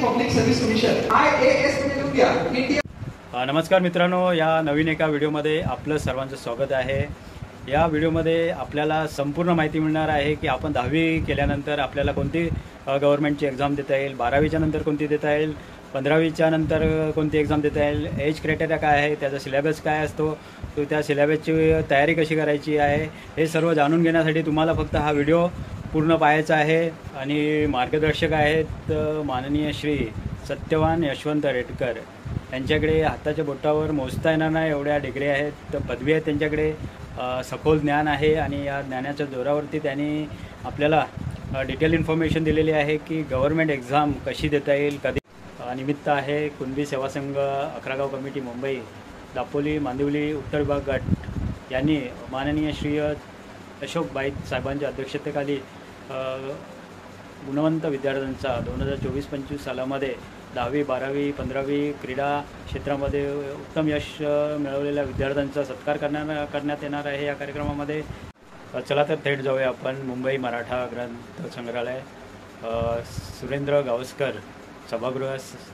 Indian public service commission IAS म्हणजे लिहून घ्या इंडियन। नमस्कार मित्रांनो, या नवीन एका व्हिडिओमध्ये आपलं सर्वांचं स्वागत आहे। या व्हिडिओमध्ये आपल्याला संपूर्ण माहिती मिळणार आहे की आपण 10वी केल्यानंतर आपल्याला कोणती गव्हर्नमेंटची एक्झाम देता येईल, 12वीच्या नंतर कोणती देता येईल, 15वीच्या नंतर कोणती एक्झाम देता येईल, एज क्रायटेरिया काय आहे, त्याचा सिलेबस काय असतो, तो त्या सिलेबसची तयारी कशी करायची आहे, हे सर्व जाणून घेण्यासाठी तुम्हाला फक्त हा व्हिडिओ पूर्ण पाहायचा आहे। आणि मार्गदर्शक आहेत माननीय श्री सत्यवान यशवंत रेडकर यांच्याकडे हाताच्या बोटावर मोजता येणार नाही एवढ्या डिग्री आहेत, पदवी आहेत त्यांच्याकडे, सखोल ज्ञान आहे आणि या ज्ञानाच्या जोरावरती त्यांनी आपल्याला डिटेल इन्फॉर्मेशन दिलेली आहे की गव्हर्नमेंट एक्झाम कशी देता येईल, कधी निमित्त आहे। कुणबी सेवा संघ 11 गाव कमिटी मुंबई, दापोली, मांदिवली उत्तर विभाग गट यांनी माननीय श्री अशोक बाईत साहेबांच्या अध्यक्षतेखाली गुणवंत विद्यार्थ्यांचा 2024-25 सालामध्ये 10वी, 12वी, 15वी क्रीडा क्षेत्रामध्ये उत्तम यश मिळवलेल्या विद्यार्थ्यांचा सत्कार करण्यात येणार आहे या कार्यक्रमामध्ये। चला तर थेट जाऊया आपण मुंबई मराठा ग्रंथ संग्रहालय, सुरेंद्र गावस्कर सभागृह,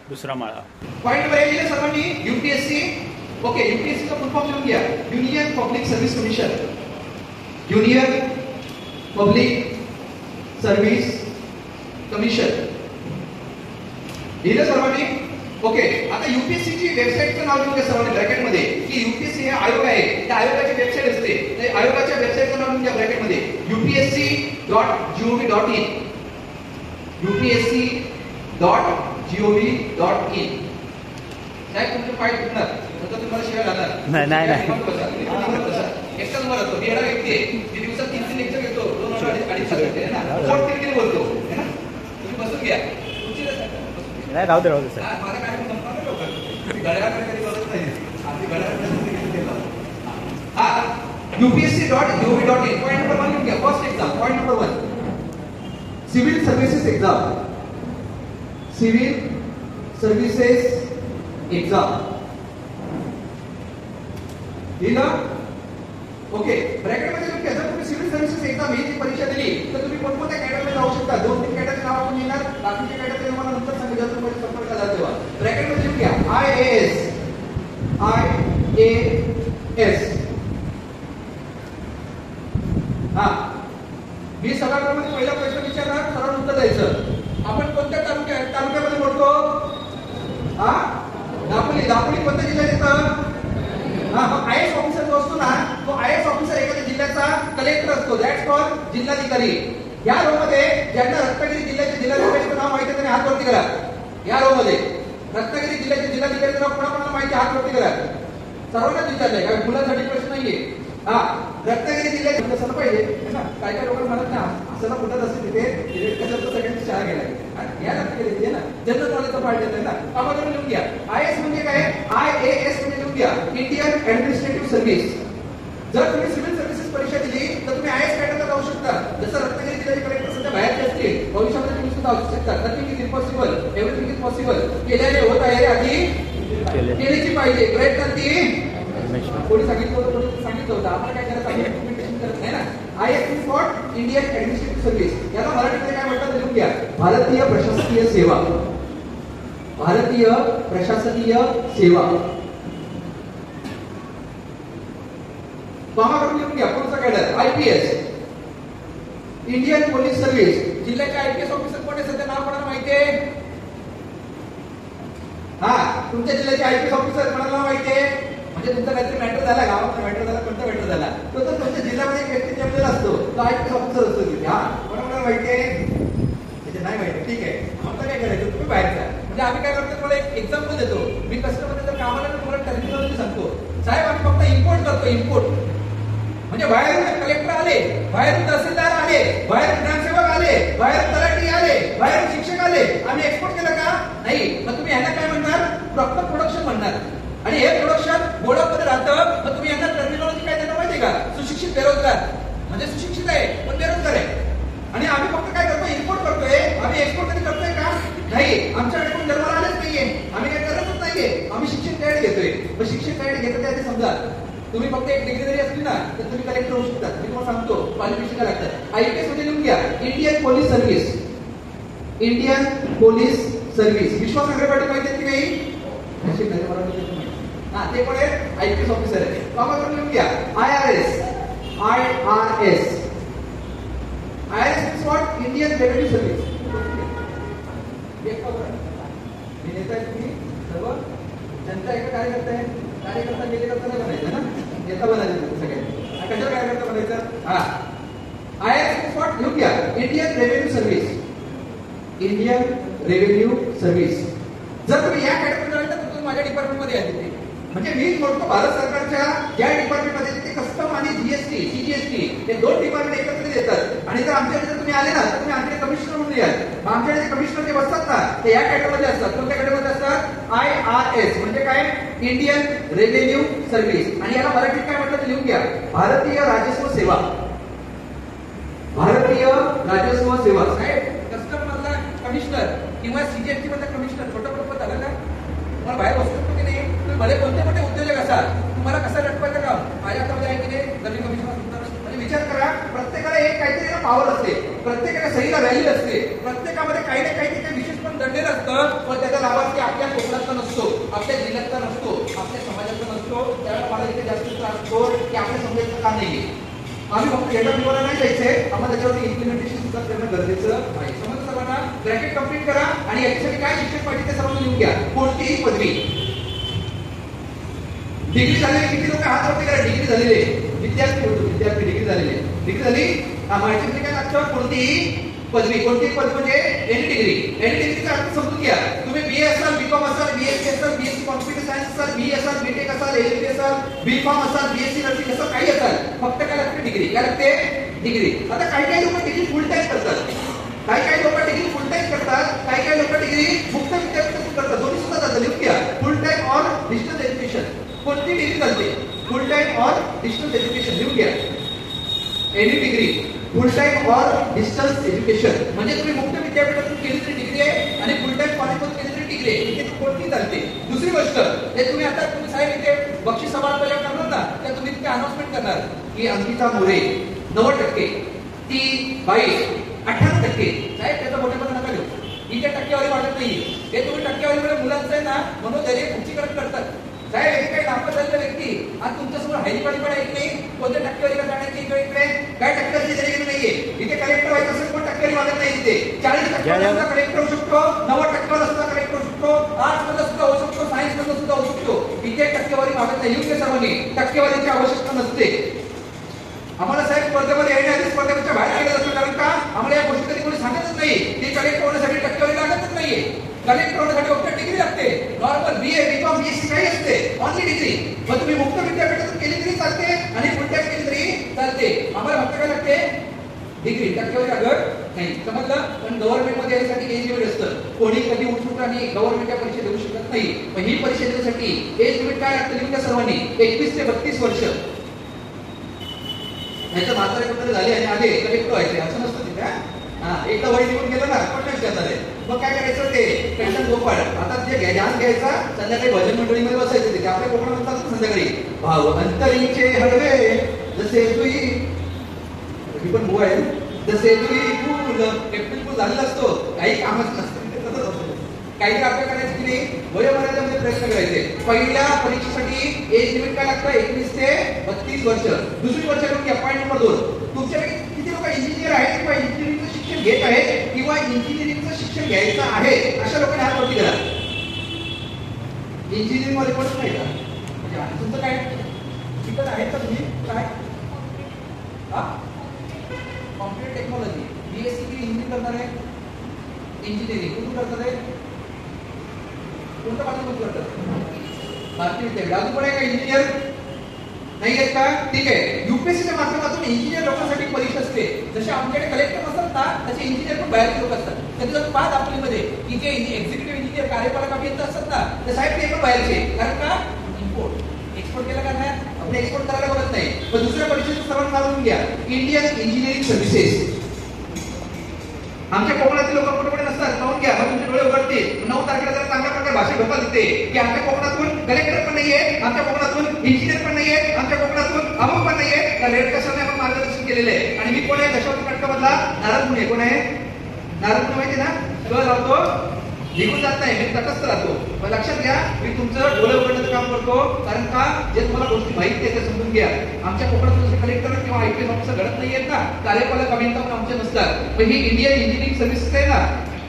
दुसरा माळा। पॉइंट नंबर 1 लिहिलं सर्वांनी UPSC। ओके, UPSC चा फुल फॉर्म लिहून घ्या, union public service commission. Union public service commission लिहिलं सर्वांनी। ओके, आता UPSC ची वेबसाईटचं नाव लिहून घ्या सर्वांनी ब्रॅकेट मध्ये की UPSC हे आयोग आहे, त्या आयोगाची वेबसाईट असते, त्या आयोगाच्या वेबसाईटचं नाव लिहून घ्या ब्रॅकेट मध्ये upsc.gov.in upsc.gov.in। साहेब तुमचे फाईल घेतणार तर तुम्हाला शिवाय घालणार नाही एकच नंबर असतो, मी एवढा व्यक्ती आहे की दिवसात 3 लेक्चर घेतो, 2 अडीच तास घेते ना, 4 किती बोलतो है ना, तुम्ही बसून घ्या, तुमची नाही राहू दे सर, माझा कार्यक्रम संपणार नाही लवकर, घड्याळाकडे कधी बघत नाही, आधी घड्याळाकडे केलं। हा, upsc.gov.in। पॉइंट नंबर 1 लिहून घ्या, first exam, point number 1 civil services exam, civil services exam लिहिलं। ओके, ब्रॅकेट मध्ये लिहून घ्या, जर तुम्ही सिव्हिल सर्व्हिसेस एक्झाम ही परीक्षा दिली तर तुम्ही कोणत्या कॅटेगरीमध्ये जाऊ शकता, 2-3 कॅटेगरी नाव आपण लिहिणार, बाकीचे कॅटेगरी मला नंतर सांगेल जर तुम्ही संपर्क झाला तेव्हा। ब्रॅकेट मध्ये लिहून घ्या IAS। हा, मी सभागृहामध्ये पहिला प्रश्न विचारणार, सरळ उत्तर द्यायचं। आपण कोणत्या तालुक्यामध्ये बोलतो? हा, दापोली कोणत्या जिल्ह्यात येतं? हा, मग IAS ऑफिसर जो असतो ना, तो IAS ऑफिसर एखाद्या जिल्ह्याचा कलेक्टर असतो, दॅट्स कॉल्ड जिल्हाधिकारी। या रो मध्ये ज्यांना रत्नागिरी जिल्ह्याचे जिल्हाधिकारीचं नाव माहिती आहे त्यांनी हात वरती करा। या रो मध्ये रत्नागिरी जिल्ह्याचे जिल्हाधिकारीचं नाव कोणाला माहिती, हात वरती करा। सर्वांनाच विचारलंय, काय मुलांसाठी प्रश्न नाहीये। हा, रत्नागिरी जिल्ह्यात कसं पाहिजे ना, काय लोकांना म्हणत ना असं ना कुठं असते तिथे सगळ्यांची शाळा गेलाय, या रत्नागिरी ना जनरल नॉलेजचा पार्ट येतोय ना, आम्हाला लिहून घ्या। IAS म्हणजे काय, IAS म्हणजे लिहून घ्या इंडियन ऍडमिनिस्ट्रेटिव्ह सर्व्हिस। जर तुम्ही सिव्हिल सर्व्हिसेस परीक्षा दिली तर तुम्ही IAS कॅटेगरीला जाऊ शकता। जसं रत्नागिरी जिल्ह्याचे कलेक्टर सध्या बाहेरचे असतील, भविष्यामध्ये तुम्ही सुद्धा जाऊ शकता। Nothing is impossible, everything is possible. केल्याने होत आहे, आधी केलीची पाहिजे, प्रयत्नांती कोणी सांगितलं होतं, आपण काय करत आहे, इम्प्लिमेंटेशन करत नाही ना। IAS for Indian administrative service, याला मराठीमध्ये काय म्हणतात लिहून घ्या, भारतीय प्रशासकीय सेवा। भारतीय प्रशासकीय सेवा करून लिहून घ्या। पुढचा cadre IPS, Indian police service. जिल्ह्याचे IPS ऑफिसर कोण आहे सध्या, नाव कोणाला माहिती आहे? हा, तुमच्या जिल्ह्याचे IPS ऑफिसर कोणाला माहिती आहे? म्हणजे तुमचा काहीतरी मॅटर झाला, गावाचा मॅटर झाला, कोणता मॅटर झाला, तो तर तुमच्या जिल्ह्यामध्ये एक व्यक्ती नेमलेला असतो, तो IPS ऑफिसर असतो तिथे। हा, कोणाला माहिती आहे? म्हणजे नाही माहिती, ठीक आहे, आमचं काय करायचं, तुम्ही बाहेरचा। म्हणजे आम्ही काय करतो, तुम्हाला एक एक्झाम्पल देतो, मी कस्टमरमध्ये जर कामाला तुम्हाला टर्मिनॉलॉजी सांगतो, साहेब आम्ही फक्त इम्पोर्ट करतो, इम्पोर्ट म्हणजे बाहेरून कलेक्टर आले, बाहेरून तहसीलदार आले, बाहेरून ग्रामसेवक आले, बाहेरून तलाठी आले, बाहेरून शिक्षक आले, आम्ही एक्सपोर्ट केलं का? नाही। मग तुम्ही यांना काय म्हणणार, प्रॉपर प्रोडक्शन म्हणणार। आणि हे प्रोडक्शन बोर्डामध्ये राहतं, मग तुम्ही यांना टर्मिनॉलॉजी काय देणार माहितीये का, सुशिक्षित बेरोजगार, म्हणजे सुशिक्षित आहे पण बेरोजगार आहे। आणि आम्ही फक्त काय करतो, इम्पोर्ट करतोय, आम्ही एक्सपोर्ट कधी करतोय का? नाही, आमच्याकडे कोण जन्माला आलेच नाहीये, आम्ही काय करतच नाहीये, आम्ही शिक्षण गाईड घेतोय। मग शिक्षण गाईड घेतो ते समजा, तुम्ही फक्त एक डिग्री जरी असली ना तर तुम्ही कलेक्टर होऊ शकता। मी तुम्हाला सांगतो क्वालिफिकेशन लागतं। IPS मध्ये लिहून घ्या Indian police service, Indian police service. Vishwas Nangare Patil माहिती आहेत की नाही? हा, ते पण एक IPS ऑफिसर आहे. कॉमा करून लिहून घ्या. IRS. IRS means what? Indian Revenue Service. मी नेता आहे, तुम्ही सर्व जनता आहे का कार्यकर्ता आहे? कार्यकर्ता गेले करता नाही बनायचं ना, नेता बनायचं सगळ्यांनी. कशाला कार्यकर्ता बनायचं? हा, IRS means what? लिहून घ्या. Indian revenue service. Indian revenue service. जर तुम्ही या कॅटेगरीत आले तर तुम्ही माझ्या डिपार्टमेंटमध्ये आहे तिथे. म्हणजे मी बोलतो भारत सरकारच्या ज्या डिपार्टमेंटमध्ये ते कस्टम आणि जीएसटी सीजीएसटी हे दोन डिपार्टमेंट एकत्रित येतात. आणि जर आमच्याकडे जर तुम्ही आले ना तर तुम्ही आमच्याकडे कमिशनर म्हणून याल. आमच्याकडे जे कमिशनर जे बसतात ना ते या कॅटेगरीमध्ये असतात. कोणत्या कॅटेगरीमध्ये असतात? IRS म्हणजे काय? Indian revenue service. आणि याला मराठीत काय म्हटलं ते लिहून घ्या. भारतीय राजस्व सेवा. भारतीय राजस्व सेवा. साहेब कस्टम मधला कमिशनर किंवा सीजीएसटी मधला कमिशनर छोटं पद झालं का? मला बाहेर वस्तू की नाही, तुम्ही भले कोणते मोठे उद्योजक असाल, तुम्हाला कसं लटवायचं काम माझ्या हातामध्ये आहे की नाही? नवीन कमिशनर म्हणजे विचार करा, प्रत्येकाला एक काहीतरी पॉवर असते, प्रत्येकाला सहीला व्हॅल्यू असते, प्रत्येकामध्ये काही ना काही विशेष पण दंडेल असतं. पण त्याचा लाभार्थी आपल्या कोकणातला नसतो, आपल्या जिल्ह्यातला नसतो, आपल्या समाजाचा नसतो. त्यावेळेला मला इथे जास्त त्रास होतो की आपल्या समाजाचं काम नाहीये. आम्ही फक्त डेटा निवडा नाही जायचंय, आम्हाला त्याच्यावरती इम्प्लिमेंटेशन सुद्धा करणं गरजेचं आहे. समज सर्वांना ब्रॅकेट कंप्लीट करा आणि याच्यासाठी काय शिक्षण पाहिजे ते सर्वांना लिहून घ्या. कोणतीही पदवी. डिग्री झालेले किती लोक हात वरती करा? डिग्री झालेले विद्यार्थी होतो, विद्यार्थी डिग्री झालेले. डिग्री झाली माहिती काय लागतं? कोणतीही पदवी. कोणतीही पदवी म्हणजे एनी डिग्री. एनी डिग्रीचा अर्थ समजून घ्या. तुम्ही BA असाल, BCom असाल, BSc असाल, BSc कॉम्प्युटर सायन्स असाल, BE असाल, BTech असाल, LLB असाल, B.Pharm असाल, BSc नर्सिंग असाल, काही असाल, फक्त काय लागते? डिग्री. काय लागते? डिग्री. आता काही लोक डिग्री फुल टाइम करतात, काही लोक डिग्री फुल टाइम करतात, काही लोक डिग्री मुक्त विद्यापीठातून करतात. दोन्ही सुद्धा चालतं. लिहून घ्या. फुल टाइम ऑर डिजिटल एज्युकेशन. कोणती डिग्री चालते? फुल टाइम ऑर डिजिटल एज्युकेशन. लिहून घ्या. Any degree full time or distance education. म्हणजे तुम्ही मुक्त विद्यापीठातून केली तरी डिग्री आहे आणि फुल टाइम कॉलेजमधून केली तरी डिग्री आहे. इथे कोणती चालते. दुसरी गोष्ट हे तुम्ही आता तुम्ही साहेब इथे बक्षीस समारंभ करणार ना, तर तुम्ही तिथे अनाउन्समेंट करणार की अंकिता मोरे 90%, ती बाई 98%. साहेब त्याचा मोठेपणा नका घेऊ. इथे टक्केवारी वाढत नाही. हे तुम्ही टक्केवारीमध्ये मुलांचं आहे ना मनोधैर्य खुर्चीकरण करतात. साहेब हे काही नापत झालेला व्यक्ती आज तुमच्यासमोर हायजीपाडी पण ऐक नाही, कोणत्या टक्केवारीला जाण्याची इकडे काय टक्केवारी दिलेली नाहीये. इथे कलेक्टर व्हायचं असेल पण टक्केवारी वाढत नाही. इथे 40% सुद्धा कलेक्टर होऊ शकतो, 90% सुद्धा कलेक्टर होऊ शकतो, आर्ट्स मध्ये सुद्धा होऊ शकतो, सायन्स मध्ये सुद्धा होऊ शकतो. इथे टक्केवारी वाढत नाही. योग्य सर्वांनी टक्केवारीची आवश्यकता नसते. आम्हाला साहेब स्पर्धेमध्ये येण्याआधी स्पर्धेच्या बाहेर गेलं असतं, कारण का आम्हाला या गोष्टी कधी कोणी सांगतच नाही. ते कलेक्टर होण्यासाठी टक्केवारी लागतच नाहीये. कलेक्टर होण्यासाठी फक्त डिग्री लागते. नॉर्मल BA, B.Com, BSc काही असते, ऑनली डिग्री. मग तुम्ही मुक्त विद्यापीठातून केली तरी चालते आणि फुल टाइम केली तरी चालते. आम्हाला फक्त काय लागते? डिग्री. टक्केवारी लागत नाही. समजलं? पण गव्हर्नमेंट मध्ये यासाठी एज लिमिट असतं. कोणी कधी उठून आणि गव्हर्नमेंटच्या परीक्षा देऊ शकत नाही. पण ही परीक्षा देण्यासाठी एज लिमिट काय लागतं? लिहून सर्वांनी 21 ते 32 वर्ष. नाहीतर म्हातारे कुठे झाले आणि आले कलेक्टर व्हायचे असं नसतं तिथे. एकदा वय निघून गेलं ना पण नाही जाणार आहे. मग काय करायचं? ते पेन्शन गोपाळ आता जे ध्यान घ्यायचा, संध्याकाळी भजन मंडळीमध्ये बसायचं. तिथे आपल्या कोकणात म्हणतात संध्याकाळी भाव अंतरीचे हळवे जसे तुई, ही पण बुवा आहे, जसे तुई फुल. एप्रिल फुल झालेला असतो, काही कामच नसतं. काही आपल्या करायचं की नाही, वयोमर्यादेमध्ये प्रयत्न करायचे. पहिल्या परीक्षेसाठी एज लिमिट काय लागतं? 21 ते 32 वर्ष. दुसरी वर्ष घ्या. पॉईंट नंबर 2, तुमच्यापैकी किती लोक इंजिनियर आहेत किंवा इंजिनिअरिंगचं शिक्षण घेत आहेत किंवा इंजिनिअरिंगचं शिक्षण घ्यायचं आहे अशा लोकांनी हात वरती करा. इंजिनिअरिंग मध्ये पण नाही का? म्हणजे तुमचं काय शिकत आहेत का तुम्ही? काय कॉम्प्युटर टेक्नॉलॉजी BSc इंजिनिअरिंग करणार आहे. इंजिनिअरिंग कुठून करतात आहे? कोणत्या माध्यमातून करतात? भारतीय विद्यापीठ. अजून पण आहे का इंजिनियर? नाही आहेत का? ठीक आहे. UPSCच्या माध्यमातून इंजिनियर लोकांसाठी परीक्षा असते. जसे आमच्याकडे कलेक्टर असतात ना तसे इंजिनियर पण बाहेरचे लोक असतात. त्याचे जर पाच आपलीमध्ये की जे एक्झिक्युटिव्ह इंजिनियर कार्यपालक अभियंता असतात ना ते साहेब ते पण बाहेरचे. कारण का? इम्पोर्ट एक्सपोर्ट केला का नाही? आपण एक्सपोर्ट करायला बघत नाही. पण दुसऱ्या परीक्षेचं सर्वांना नाव घ्या. Indian engineering services. आमच्या कोकणातील लोक कुठे नसतात. पाहून घ्या. मग तुमचे डोळे उघडतील. 9 तारखेला जर चांगल्या प्रकारे भाषा भेटला तिथे की आमच्या कोकणातून कलेक्टर पण नाहीये, आमच्या कोकणातून इंजिनियर पण नाहीये, आमच्या कोकणातून अमुक पण नाहीये. तर रेड कशाने आपण मार्गदर्शन केलेलं आहे. आणि मी कोण आहे? दशावती नाटकामधला नारद मुनी. कोण आहे? नारद मुनी माहिती ना? ग लावतो निघून जात नाही, मी तटस्थ राहतो. पण लक्षात घ्या, मी तुमचं डोळे उघडण्याचं काम करतो. कारण का, जे तुम्हाला गोष्टी माहिती आहे ते समजून घ्या. आमच्या कोकणात जसे कलेक्टर किंवा IPS ऑफिसर घडत नाहीयेत ना, कार्यपालक अभियंता पण आमचे नसतात. पण ही इंडियन इंजिनिअरिंग सर्व्हिसेस आहे ना,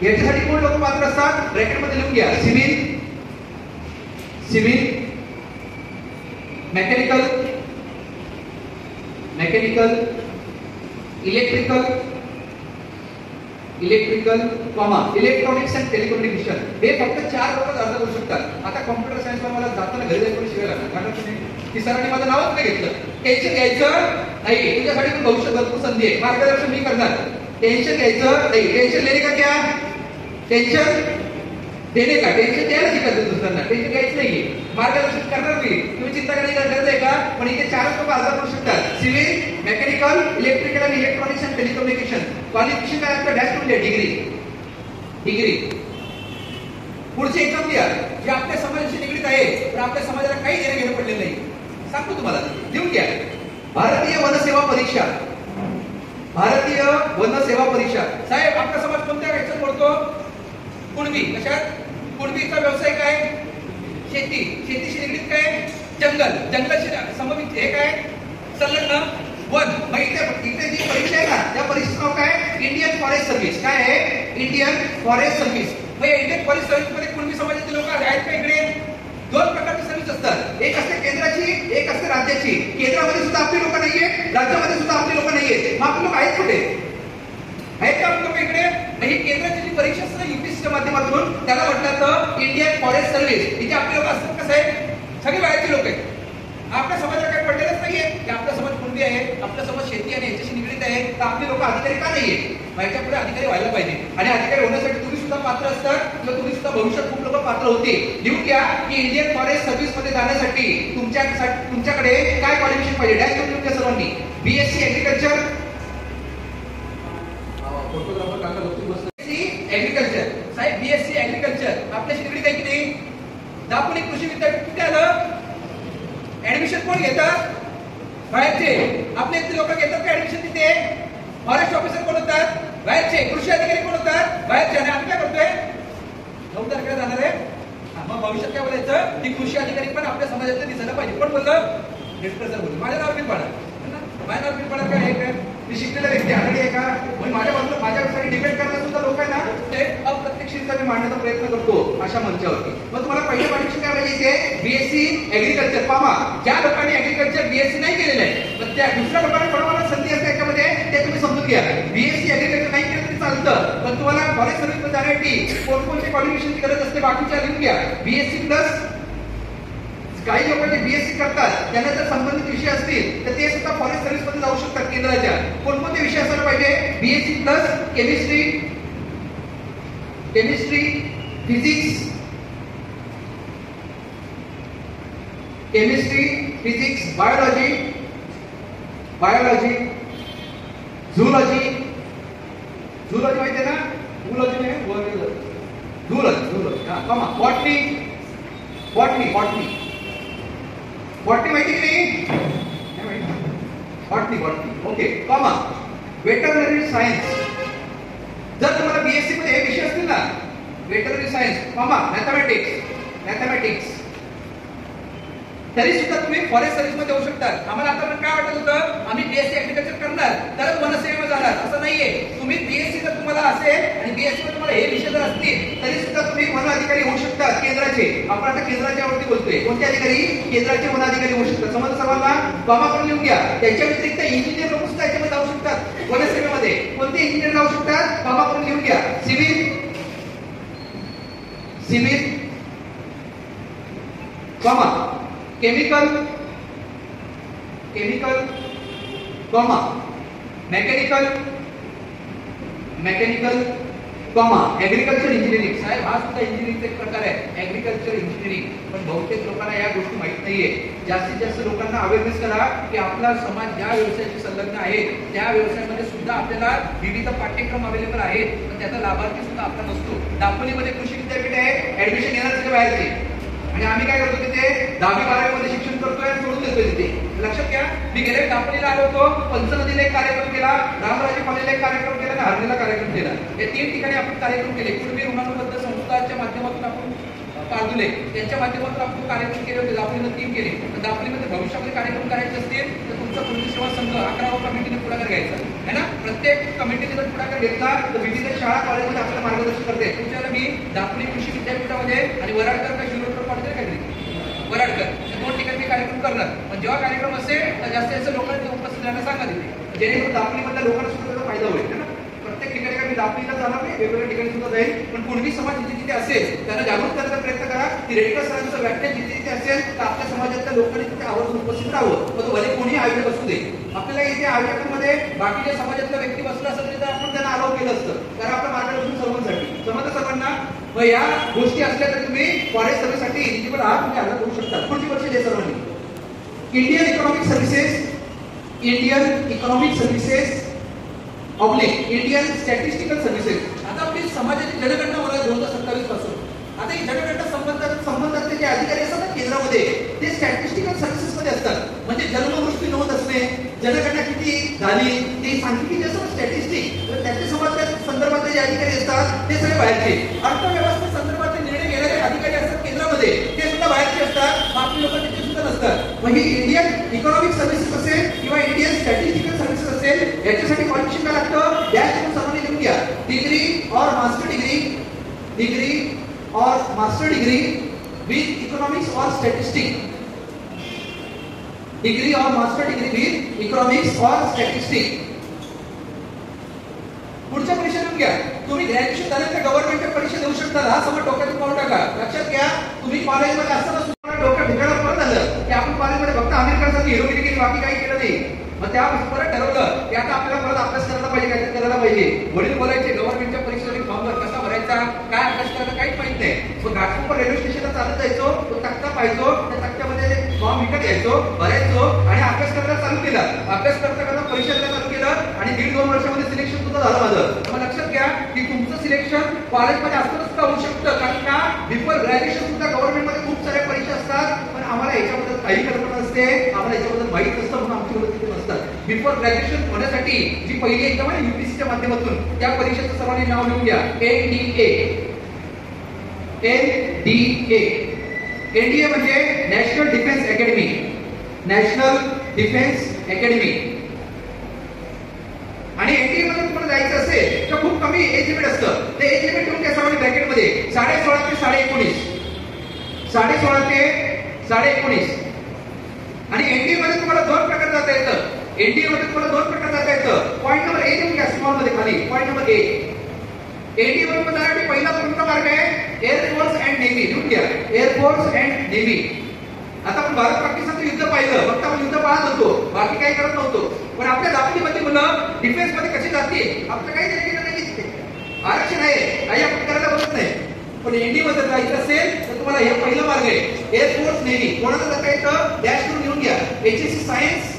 याच्यासाठी कोण लोक पात्र असतात? ब्रॅकेटमध्ये लिहून घ्या. Civil, mechanical, electrical, electronics and telecommunication. हे फक्त 4 लोक अर्ज करू शकतात. आता कॉम्प्युटर सायन्स वर मला जाताना घरी जायचं शिवाय लागणार, कारण तुम्ही सरांनी माझं नावच नाही घेतलं. टेन्शन घ्यायचं नाही, तुझ्यासाठी भविष्य भरपूर संधी आहे. मार्गदर्शन मी करणार. टेन्शन घ्यायचं नाही. टेन्शन लेणे का क्या, टेन्शन देणे का, टेन्शन द्यायला शिकायचं दुसऱ्यांना, टेन्शन घ्यायचं नाहीये. मार्गदर्शन करणार मी, तुम्ही चिंता करायची गरज आहे का? पण इथे 4 लोक अर्ज करू शकतात. सिव्हिल, मेकॅनिकल, इलेक्ट्रिकल आणि इलेक्ट्रॉनिक्स अँड टेलिकम्युनिकेशन. क्वालिफिकेशन काय असतं? Dash two degree. पुढची एक्झाम द्या जी आपल्या समाजाशी निगडीत आहे, पण आपल्या समाजाला काही देणं घेणं पडलेलं नाही. सांगतो तुम्हाला, लिहून घ्या. भारतीय वन सेवा परीक्षा. साहेब, आपला समाज कोणत्या व्याख्यात मोडतो? कुणबी. कशात? कुणबीचा व्यवसाय काय? शेतीशी निगडीत काय? जंगलाशी समवित हे काय? संलग्न वन. मग इथे जी परीक्षा आहे ना, त्या परीक्षेचं नाव काय? Indian forest service. काय आहे? Indian forest service. मग इंडियन फॉरेस्ट सर्व्हिस मध्ये कुणबी समाजाचे लोक आहेत का? इकडे 2 प्रकारची सर्व्हिस असतात. एक असते केंद्राची, एक असते राज्याची. केंद्रामध्ये सुद्धा आपली लोक नाहीये, राज्यामध्ये सुद्धा आपली लोक नाहीये. मग आपले लोक आहेत कुठे? आहेत का आपले लोक इकडे? ही केंद्राची जी परीक्षा असते ना, UPSCच्या माध्यमातून, त्याला म्हटलं तर इंडियन फॉरेस्ट सर्व्हिस. इथे आपले लोक असतात. कसं आहे? सगळे बाहेरचे लोक आहेत. आपल्या समाजाला काही पडलेलंच नाहीये की आपला समाज कुणबी आहे, आपला समाज शेती आणि याच्याशी निगडीत आहे, तर आपले लोक अधिकारी का नाहीये? याच्या पुढे अधिकारी व्हायला पाहिजे. आणि अधिकारी होण्यासाठी तुम्ही सुद्धा पात्र असतात, किंवा तुम्ही सुद्धा भविष्यात खूप लोक पात्र होते. लिहून घ्या की इंडियन फॉरेस्ट सर्व्हिस मध्ये जाण्यासाठी तुमच्याकडे काय क्वालिफिकेशन पाहिजे? डॅश करून लिहून घ्या सर्वांनी. BSc ऍग्रिकल्चर, फोटोग्राफर काका बघतो बसतो. ऍग्रिकल्चर. साहेब, BSc ऍग्रिकल्चर आपल्याशी निगडीत आहे की नाही? दापोली कृषी विद्यापीठ कुठे आलं? ऍडमिशन कोण घेतात? बाहेरचे. आपल्या इथले लोक घेतात का ऍडमिशन तिथे? फॉरेस्ट ऑफिसर कोण होतात? बाहेरचे. कृषी अधिकारी कोण होतात? बाहेरचे. आणि आम्ही काय करतोय? 9 तारखेला जाणार आहे. मग भविष्यात काय बोलायचं? की कृषी अधिकारी पण आपल्या समाजातले दिसायला पाहिजे. कोण बोललं? डिस्कसर बोलतो. माझ्या नाव बिल पाडा. माझ्या नाव बिल पाडा काय आहे? काय मी शिकलेला व्यक्ती आघाडी आहे का? मग माझ्या बाजूला माझ्यासाठी डिपेंड करणारे सुद्धा लोक आहे ना, ते अप्रत्यक्षरित्या मी मांडण्याचा प्रयत्न करतो अशा मंचावरती. मग तुम्हाला पहिल्या पाठीशी काय पाहिजे? इथे BSc ऍग्रिकल्चर. पाहा, ज्या लोकांनी ऍग्रिकल्चर BSc नाही केलेलं आहे, पण त्या दुसऱ्या लोकांना कोणाला संधी असते याच्यामध्ये, ते तुम्ही समजून घ्या. BSc ऍग्रिकल्चर नाही केलं तरी चालतं, पण तुम्हाला फॉरेस्ट सर्व्हिस मध्ये जाण्यासाठी कोणकोणते क्वालिफिकेशनची गरज असते बाकीच्या लिहून घ्या. BSc plus. काही लोक जे BSc करतात त्यांना जर संबंधित विषय असतील तर ते सुद्धा फॉरेस्ट सर्व्हिस मध्ये जाऊ शकतात केंद्राच्या. कोणकोणते विषय असायला पाहिजे? BSc plus chemistry, physics, biology, zoology माहिती आहे ना? झूलॉजी नाही, झूलॉजी. बॉटनी माहिती की नाही? Botany. Okay. Comma. Veterinary science. जर तुम्हाला BSc मध्ये हे विषय असतील ना, वेटरनरी सायन्स, कॉमा, मॅथमॅटिक्स, तरी सुद्धा तुम्ही फॉरेस्ट सर्व्हिस मध्ये होऊ शकतात. आम्हाला आता काय वाटत होतं, आम्ही BSc ऍग्रिकल्चर करणार तरच वनसेवेमध्ये जाणार, असं नाहीये. तुम्ही BSc जर तुम्हाला असेल आणि BSc मध्ये तुम्हाला हे विषय जर असतील तरी सुद्धा तुम्ही वन अधिकारी होऊ शकतात केंद्राचे. आपण आता केंद्राच्या वरती बोलतोय. कोणते अधिकारी? केंद्राचे वन अधिकारी होऊ शकतात. समजलं सर्वांना? कॉमा करून लिहून घ्या. त्याच्या व्यतिरिक्त इंजिनियर लोक सुद्धा याच्यामध्ये जाऊ शकतात वनसेवेमध्ये. कोणते इंजिनियर जाऊ शकतात? कॉमा करून लिहून घ्या. Civil, comma, chemical, comma, mechanical, comma, agriculture engineering. साहेब, हा सुद्धा इंजिनिअरिंगचा एक प्रकार आहे, ऍग्रिकल्चर इंजिनिअरिंग. पण बहुतेक लोकांना या गोष्टी माहित नाहीये. जास्तीत जास्त लोकांना अवेअरनेस करा की आपला समाज ज्या व्यवसायाशी संलग्न आहे त्या व्यवसायामध्ये सुद्धा आपल्याला विविध पाठ्यक्रम अवेलेबल आहेत, पण त्याचा लाभार्थी सुद्धा आपला नसतो. दापोलीमध्ये कृषी विद्यापीठ आहे, ऍडमिशन येणार सगळे बाहेरचे. आणि आम्ही काय करतो तिथे 10वी-12वी मध्ये शिक्षण करतोय आणि सोडून देतोय तिथे. लक्षात घ्या, मी गेल्या दापोलीला आलो होतो, पंचनदीला एक कार्यक्रम केला, रामराजे कॉलेजला एक कार्यक्रम केला आणि हरणीला कार्यक्रम केला. या 3 ठिकाणी आपण कार्यक्रम केले. कुणबी ऋणानुबद्ध संस्थाच्या दापोले त्यांच्या माध्यमातून आपण कार्यक्रम केले होते. दापोलीनं 3 केले. तर दापोलीमध्ये भविष्यामध्ये कार्यक्रम करायचे असतील तर तुमचा कृषी सेवा संघ 11वा कमिटीने पुढाकार घ्यायचा है ना. प्रत्येक कमिटीने जर पुढाकार घेतला तर विविध शाळा कॉलेजमध्ये आपलं मार्गदर्शन करते. तुमच्याला मी दापोली कृषी विद्यापीठामध्ये आणि वराडकर का शिरोडकर कॉलेज काहीतरी वराडकर या 2 ठिकाणी मी कार्यक्रम करणार. पण जेव्हा कार्यक्रम असेल तर जास्तीत जास्त लोकांनी उपस्थित राहणं सांगा तिथे, जेणेकरून दापोलीमधल्या लोकांना सुद्धा त्याचा फायदा होईल है ना. प्रत्येक ठिकाणी मी दापोलीला जाणार नाही, वेगवेगळ्या ठिकाणी सुद्धा जाईल. पण कुणबी समाज जिथे जिथे असेल त्यांना जागृत करण्याचा प्रयत्न करा की रेडक्रॉस सरांचं व्याख्यान जिथे जिथे असेल तर आपल्या समाजातल्या लोकांनी तिथे आवर्जून उपस्थित राहावं. मग तो भले कोणी आयोजक असू दे. आपल्याला इथे आयोजकांमध्ये बाकीच्या समाजातल्या व्यक्ती बसला असेल तर आपण त्यांना अलाव केलं असतं, कारण आपलं मार्गदर्शन सर्वांसाठी समजतं सर्वांना. मग या गोष्टी असल्या तर तुम्ही फॉरेस्ट सर्व्हिससाठी एलिजिबल आहात, तुम्ही अर्ज करू शकता. पुढची वर्ष दे सर्वांनी. Indian economic services, Indian economic services oblique Indian statistical services. आता आपली समाजाची जनगणना मला 2027 पासून. आता ही जनगणना संबंधातले जे अधिकारी असतात ना केंद्रामध्ये, ते स्टॅटिस्टिकल सर्व्हिसेस मध्ये असतात. म्हणजे जन्म मृत्यू नोंद असणे, जनगणना किती झाली ते सांख्यिकी जे असतं स्टॅटिस्टिक, तर त्याच्या समाजाच्या संदर्भातले जे अधिकारी असतात ते सगळे बाहेरचे. अर्थव्यवस्थे संदर्भातले निर्णय घेणारे अधिकारी असतात केंद्रामध्ये, ते सुद्धा बाहेरचे असतात. बाकी लोक तिथे सुद्धा नसतात. मग ही इंडियन इकॉनॉमिक सर्व्हिसेस असेल किंवा इंडियन स्टॅटिस्टिकल सर्व्हिसेस असेल, याच्यासाठी क्वालिफिकेशन काय लागतं? डॅश करून सर्वांनी लिहून घ्या. डिग्री और मास्टर डिग्री, डिग्री और मास्टर डिग्री विथ इकोनॉमिक्स और स्टैटिस्टिक्स, डिग्री और मास्टर डिग्री विथ इकोनॉमिक्स और स्टॅटिस्टिक्स. पुढच्या परीक्षा देऊन घ्या. तुम्ही ग्रॅज्युएशन झाल्यानंतर गव्हर्नमेंटच्या परीक्षा देऊ शकता. हा समज डोक्यातून पाहू टाका. लक्षात घ्या, तुम्ही कॉलेजमध्ये असताना सुद्धा डोक्यात ठिकाणावर परत आलं की आपण कॉलेजमध्ये फक्त अमेरिकनसाठी हिरोगिरी केली, बाकी काही केलं नाही. मग त्या परत ठरवलं की आता आपल्याला परत अभ्यास करायला पाहिजे, काहीतरी करायला पाहिजे. वडील बोलायचे गव्हर्नमेंटच्या परीक्षेसाठी फॉर्म भर, कसा भरायचा, काय अभ्यास करायला काहीच माहित नाही. मग घाटकोपर रेल्वे स्टेशनला चालत जायचो, तो तक्ता पाहायचो, त्या तक्त्यामध्ये फॉर्म विकत घ्यायचो, भरायचो आणि अभ्यास करायला चालू केला. अभ्यास करता करता परीक्षा द्यायला चालू केलं आणि 1.5-2 वर्षामध्ये सिलेक्शन सुद्धा झालं माझं. मग लक्षात घ्या की तुमचं सिलेक्शन कॉलेजमध्ये असताना सुद्धा होऊ शकतं, कारण का बिफोर ग्रॅज्युएशन सुद्धा गव्हर्नमेंटमध्ये खूप साऱ्या परीक्षा असतात. पण आम्हाला याच्याबद्दल काही कल्पना नसते, आम्हाला याच्याबद्दल माहित नसतं, म्हणून आमची मुलं तिथे नसतात. बिफोर ग्रॅज्युएशन होण्यासाठी जी पहिली एक्झाम आहे यूपीसीच्या माध्यमातून, त्या परीक्षेचं सर्वांनी नाव लिहून घ्या. एनडीए. एनडीए एनडीए म्हणजे national defence academy, national defence academy. आणि एनडीए मध्ये तुम्हाला जायचं असेल तर खूप कमी एज लिमिट असतं. ते एज लिमिट ठेवून त्याच्यामध्ये ब्रॅकेटमध्ये 16.5 ते 19.5, 16.5 ते 19.5. आणि एनडीए मध्ये तुम्हाला 2 प्रकार जाता येतं. एनडीए मध्ये तुम्हाला 2 प्रकार जाता येतं. पॉईंट नंबर ए लिहून घ्या स्मॉल मध्ये खाली. Point number A. एनडीए मध्ये जाण्यासाठी पहिला कोणता मार्ग आहे? Air force and navy. लिहून घ्या एअरफोर्स अँड नेव्ही. आता आपण भारत पाकिस्तानचं युद्ध पाहिलं, फक्त आपण युद्ध पाहत होतो, बाकी काही करत नव्हतो. पण आपल्या दापोलीमध्ये मुलं डिफेन्स मध्ये कशी जातील आपलं काही देणं नाही. आरक्षण आहे, काही आपण करायला बघत नाही. पण एनडीए मध्ये जायचं असेल तर तुम्हाला हे पहिला मार्ग आहे एअरफोर्स नेव्ही. कोणाला जाता येतं? डॅश करून लिहून घ्या. HSC science,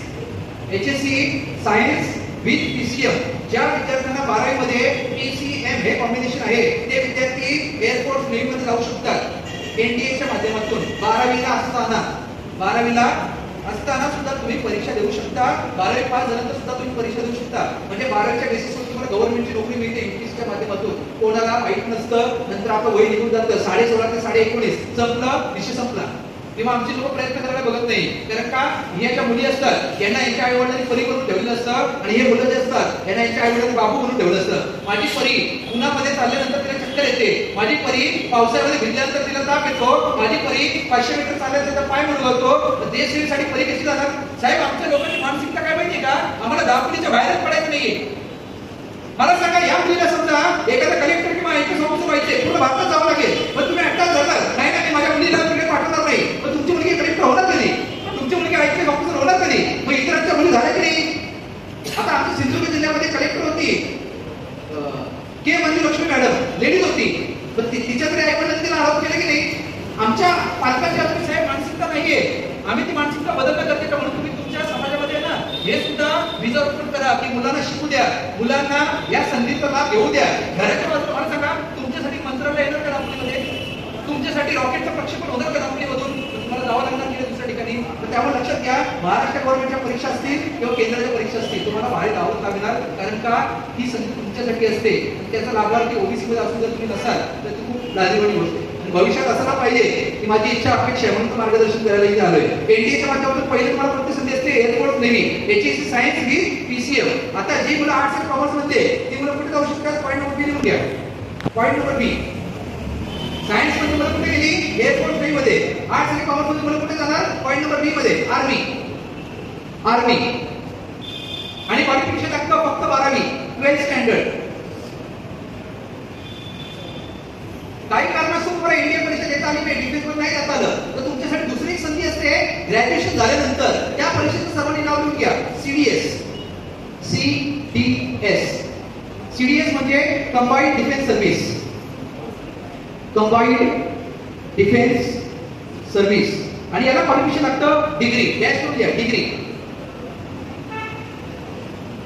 HSC science with PCM. ज्या विद्यार्थ्यांना 12वी मध्ये पीसीएम हे कॉम्बिनेशन आहे ते विद्यार्थी एअरफोर्स नेव्ही मध्ये जाऊ शकतात एनडीएच्या माध्यमातून. 12वीला असताना सुद्धा तुम्ही परीक्षा देऊ शकता. 12वी पास झाल्यानंतर सुद्धा तुम्ही परीक्षा देऊ शकता. म्हणजे 12वीच्या बेसिसवर तुम्हाला गव्हर्नमेंटची नोकरी मिळते यूपीसीच्या माध्यमातून. कोणाला माहित नसतं, नंतर आपलं वय निघून जातं. 16.5 ते 19.5 संपलं, विषय संपला. तेव्हा आमचे लोक प्रयत्न करायला बघत नाही, कारण का ह्याच्या मुली असतात, यांना यांच्या आई वडिलांनी परी करून ठेवलेलं असतं आणि हे मुलं जे असतात यांना यांच्या आई वडिलांनी बाबू म्हणून ठेवलं असतं. माझी परी उन्हामध्ये चालल्यानंतर तिला चक्कर येते, माझी परी पावसाळ्यामध्ये भिजल्यानंतर तिला ताप येतो, माझी परी 500 मीटर चालल्यानंतर पाय मुरगळतो. देश सेवेसाठी परी कशी जाणार? साहेब, आमच्या लोकांची मानसिकता काय माहितीये का? आम्हाला दापोलीच्या बाहेरच पडायचं नाहीये. मला सांगा, या मुलीला समजा एखादा कलेक्टर किंवा आयपीएस ऑफिसर व्हायचे, पूर्ण भारतात जावं लागेल, पण तुम्ही अटॅक झाला नाही नाही माझ्या मुलीला तिकडे पाठवणार नाही. पण तुमची मुलगी कलेक्टर होणार कधी? तुमची मुलगी आयपीएस ऑफिसर होणार कधी? मग इतरांच्या मुली झाल्या की नाही? आता आमच्या सिंधुदुर्ग जिल्ह्यामध्ये कलेक्टर होती के मंजुलक्ष्मी मॅडम, लेडीज होती, पण तिच्याकडे आईवडिलांनी तिला आरोप केला की नाही? आमच्या पालकांची आपली साहेब मानसिकता नाहीये. आम्ही ती मानसिकता बदलणं गरजेचं, म्हणून तुम्ही तुमच्या समाजामध्ये ना हे सुद्धा विचारपूर्वक करा की मुलांना शिकू द्या, मुलांना या संधीचा लाभ घेऊ द्या. घराच्या बाजूला मला सांगा, तुमच्यासाठी मंत्रालय येणार का दापोलीमध्ये? तुमच्यासाठी रॉकेटचं प्रक्षेपण होणार का दापोलीमधून? तुम्हाला जावं लागणार की दुसऱ्या ठिकाणी? तर त्यामुळे लक्षात घ्या, महाराष्ट्र गव्हर्नमेंटच्या परीक्षा असतील किंवा केंद्राच्या परीक्षा असतील, तुम्हाला बाहेर जावं लागणार, कारण का ही संधी तुमच्यासाठी असते. त्याचा लाभार्थी ओबीसी मध्ये असून जर तुम्ही नसाल तर ती खूप लाजिरवाणी गोष्ट आहे. भविष्यात असायला पाहिजे की माझी इच्छा अपेक्षा आहे म्हणून मार्गदर्शन करायला इथे आलोय. एनडीएच्या माध्यमातून पहिले तुम्हाला कोणती संधी असते? एअरफोर्स नेव्ही, एचएससी सायन्स बी पीसीएम. आता जी मुलं आर्ट्स आणि कॉमर्स मध्ये ती मुलं कुठे जाऊ शकतात? पॉईंट नंबर बी लिहून घ्या. पॉईंट नंबर बी. सायन्स मध्ये मुलं कुठे गेली? एअरफोर्स नेव्ही मध्ये. आर्ट्स आणि कॉमर्स मध्ये मुलं कुठे जाणार? पॉईंट नंबर बी मध्ये, आर्मी. आणि क्वालिफिकेशन लागतं फक्त 12वी 12th स्टँडर्ड. काही कारणास्तव तुम्हाला इंडियन परीक्षा देता आली नाही, डिफेन्स मध्ये नाही जाता आलं तर तुमच्यासाठी दुसरी एक संधी असते. ग्रॅज्युएशन झाल्यानंतर त्या परीक्षेचं सर्वांनी नाव लिहून घ्या. सीडीएस. सीडीएस म्हणजे combined defence service. Combined defence service. आणि याला क्वालिफिकेशन लागतं डिग्री. डॅश करून घ्या, डिग्री.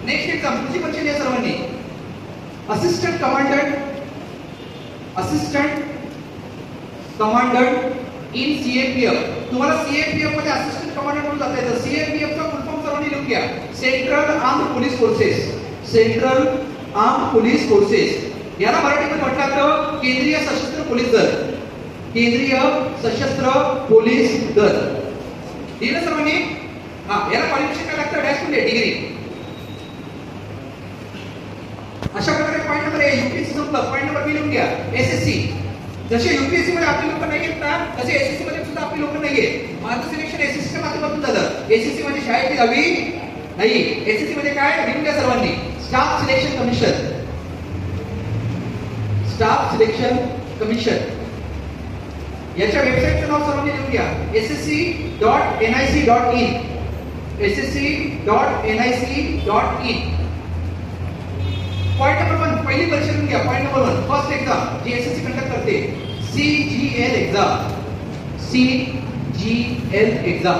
नेक्स्ट एक्झाम तुझी परीक्षा द्या सर्वांनी. Assistant commandant in CAPF. तुम्हाला सीएपीएफ मध्ये असिस्टंट कमांडंट म्हणून जाता येतं. सीएपीएफ चा फुल फॉर्म सर्वांनी लिहून घ्या. Central armed police forces. Central armed police forces. याला मराठीमध्ये म्हटलं जातं केंद्रीय सशस्त्र पोलीस दल. केंद्रीय सशस्त्र पोलीस दल. लिहिलं सर्वांनी? याला क्वालिफिकेशन काय लागतं? डॅश मध्ये डिग्री. अशा प्रकारे पॉईंट नंबर ए यूपीएससी संपलं. पॉईंट नंबर बी लिहून घ्या. एसएससी. जसे यूपीएससी मध्ये आपली लोक नाही आहेत ना तसे एसएससी मध्ये सुद्धा आपली लोक नाहीये. माझं सिलेक्शन एसएससी च्या माध्यमातून झालं. एसएससी म्हणजे शाळेची दहावी नाही. एसएससी म्हणजे काय? लिहून घ्या सर्वांनी. Staff selection commission. Staff selection commission. याच्या वेबसाईटचं नाव सर्वांनी लिहून घ्या. ssc.nic.in. ssc.nic.in. पॉइंट नंबर 1 पहिली परीक्षा लिहून घ्या. पॉइंट नंबर 1 फर्स्ट एक्झाम जी एसएससी कंडक्ट करते. CGL exam. CGL exam.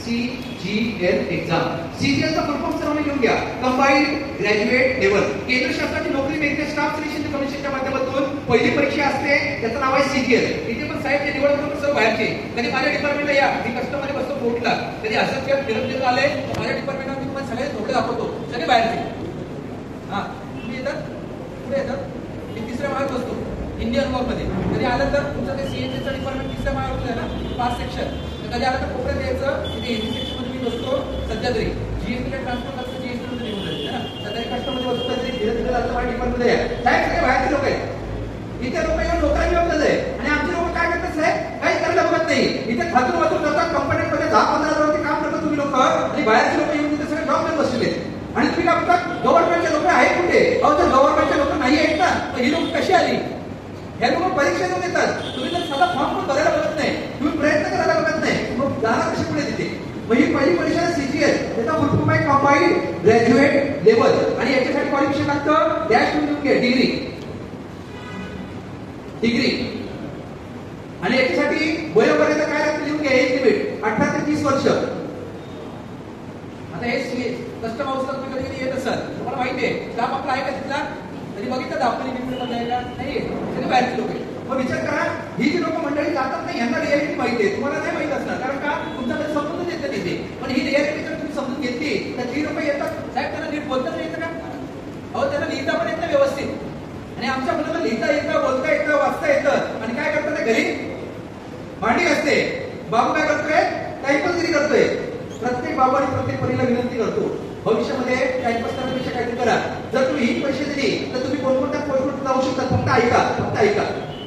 CGL exam. CGL चा फुल फॉर्म सर्वांनी लिहून घ्या. Combined graduate level. केंद्र शासनाची नोकरी मिळते स्टाफ सिलेक्शन कमिशनच्या माध्यमातून. पहिली परीक्षा असते त्याचं नाव आहे सीजीएल. इथे पण साहेब ते निवड करून सर्व बाहेरचे. कधी माझ्या डिपार्टमेंटला या, मी कस्टमरमध्ये बसतो कोर्टला. कधी असं फिरत आले माझ्या डिपार्टमेंटला मी तुम्हाला सगळे धोके दाखवतो. सगळे बाहेरचे. तुम्ही येतात पुढे येतात. मी तिसऱ्या माळ्यावर बसतो इंडियन वॉक मध्ये. कधी आलं तर तुमचं ते सीएचएचं डिपार्टमेंट तिसऱ्या माळ्यावर आहे ना 5 सेक्शन. कधी आलं तर कोपऱ्यात यायचं. तिथे एसी सेक्शन मध्ये मी बसतो. सध्या तरी जीएसटीला ट्रान्सफर करतो. जीएसटी मध्ये निघून जाईल ना. सध्या कस्टमरमध्ये बसतो तरी धीरे धीरे जातं माझ्या डिपार्टमेंटमध्ये आहे. साहेब सगळे बाहेरचे लोक आहेत. इथे लोक येऊन लोकांनी बघत आहे. आणि आमचे लोक काय करतात साहेब? काही करायला बघत नाही. इथे खातून वाचून जातात. कंपन्यांमध्ये 10-15 हजारावरती काम करतात तुम्ही लोक. आणि बाहेरचे लोक येऊन तिथे सगळे जॉब देऊन बसलेले. आणि तुम्ही काय म्हणतात गव्हर्नमेंटचे लोक आहेत कुठे? अहो जर गव्हर्नमेंटचे लोक नाही आहेत ना तर ही लोक कशी आली? हे लोक परीक्षा देऊन येतात. तुम्ही जर साधा फॉर्म पण भरायला बघत नाही, तुम्ही प्रयत्न करायला बघत नाही, मग जाणार कशी पुढे तिथे? मग ही पहिली परीक्षा सीजीएल. त्याचा फुल फॉर्म आहे कंबाईंड ग्रॅज्युएट लेवल. आणि याच्यासाठी क्वालिफिकेशन लागतं डॅश लिहून घ्या. डिग्री. डिग्री. आणि याच्यासाठी वयोमर्यादा काय लागतं लिहून घ्या. एज लिमिट 18 ते 30 वर्ष. आता हे कस्टम हाऊसला तुम्ही कधी कधी येत असाल, तुम्हाला माहिती आहे स्टाफ आपला आहे का तिथला? कधी बघितलं दाखवली मध्ये आहे का? नाही. सगळे बाहेरचे लोक आहेत. मग विचार करा ही जी लोक मंडळी जातात नाही यांना रियालिटी माहिती आहे. तुम्हाला नाही माहित असणार कारण का तुमच्याकडे समजून येतं तिथे. पण ही रियालिटी जर तुम्ही समजून घेतली तर जी लोक येतात साहेब त्यांना नीट बोलता नाही येतं का? अहो त्यांना लिहिता पण येतं व्यवस्थित. आणि आमच्या मुलांना लिहिता येतं, बोलता येतं, वाचता येतं. आणि काय करतात घरी? भांडी असते. बाबू काय करतोय? टाइमपासगिरी करतोय. प्रत्येक बाबू आणि प्रत्येक परीला विनंती करतो भविष्यामध्ये टाइमपास करण्यापेक्षा काहीतरी करा. जर तुम्ही ही परीक्षा दिली तर तुम्ही कोणकोणत्या पोस्टवर जाऊ शकता. फक्त ऐका.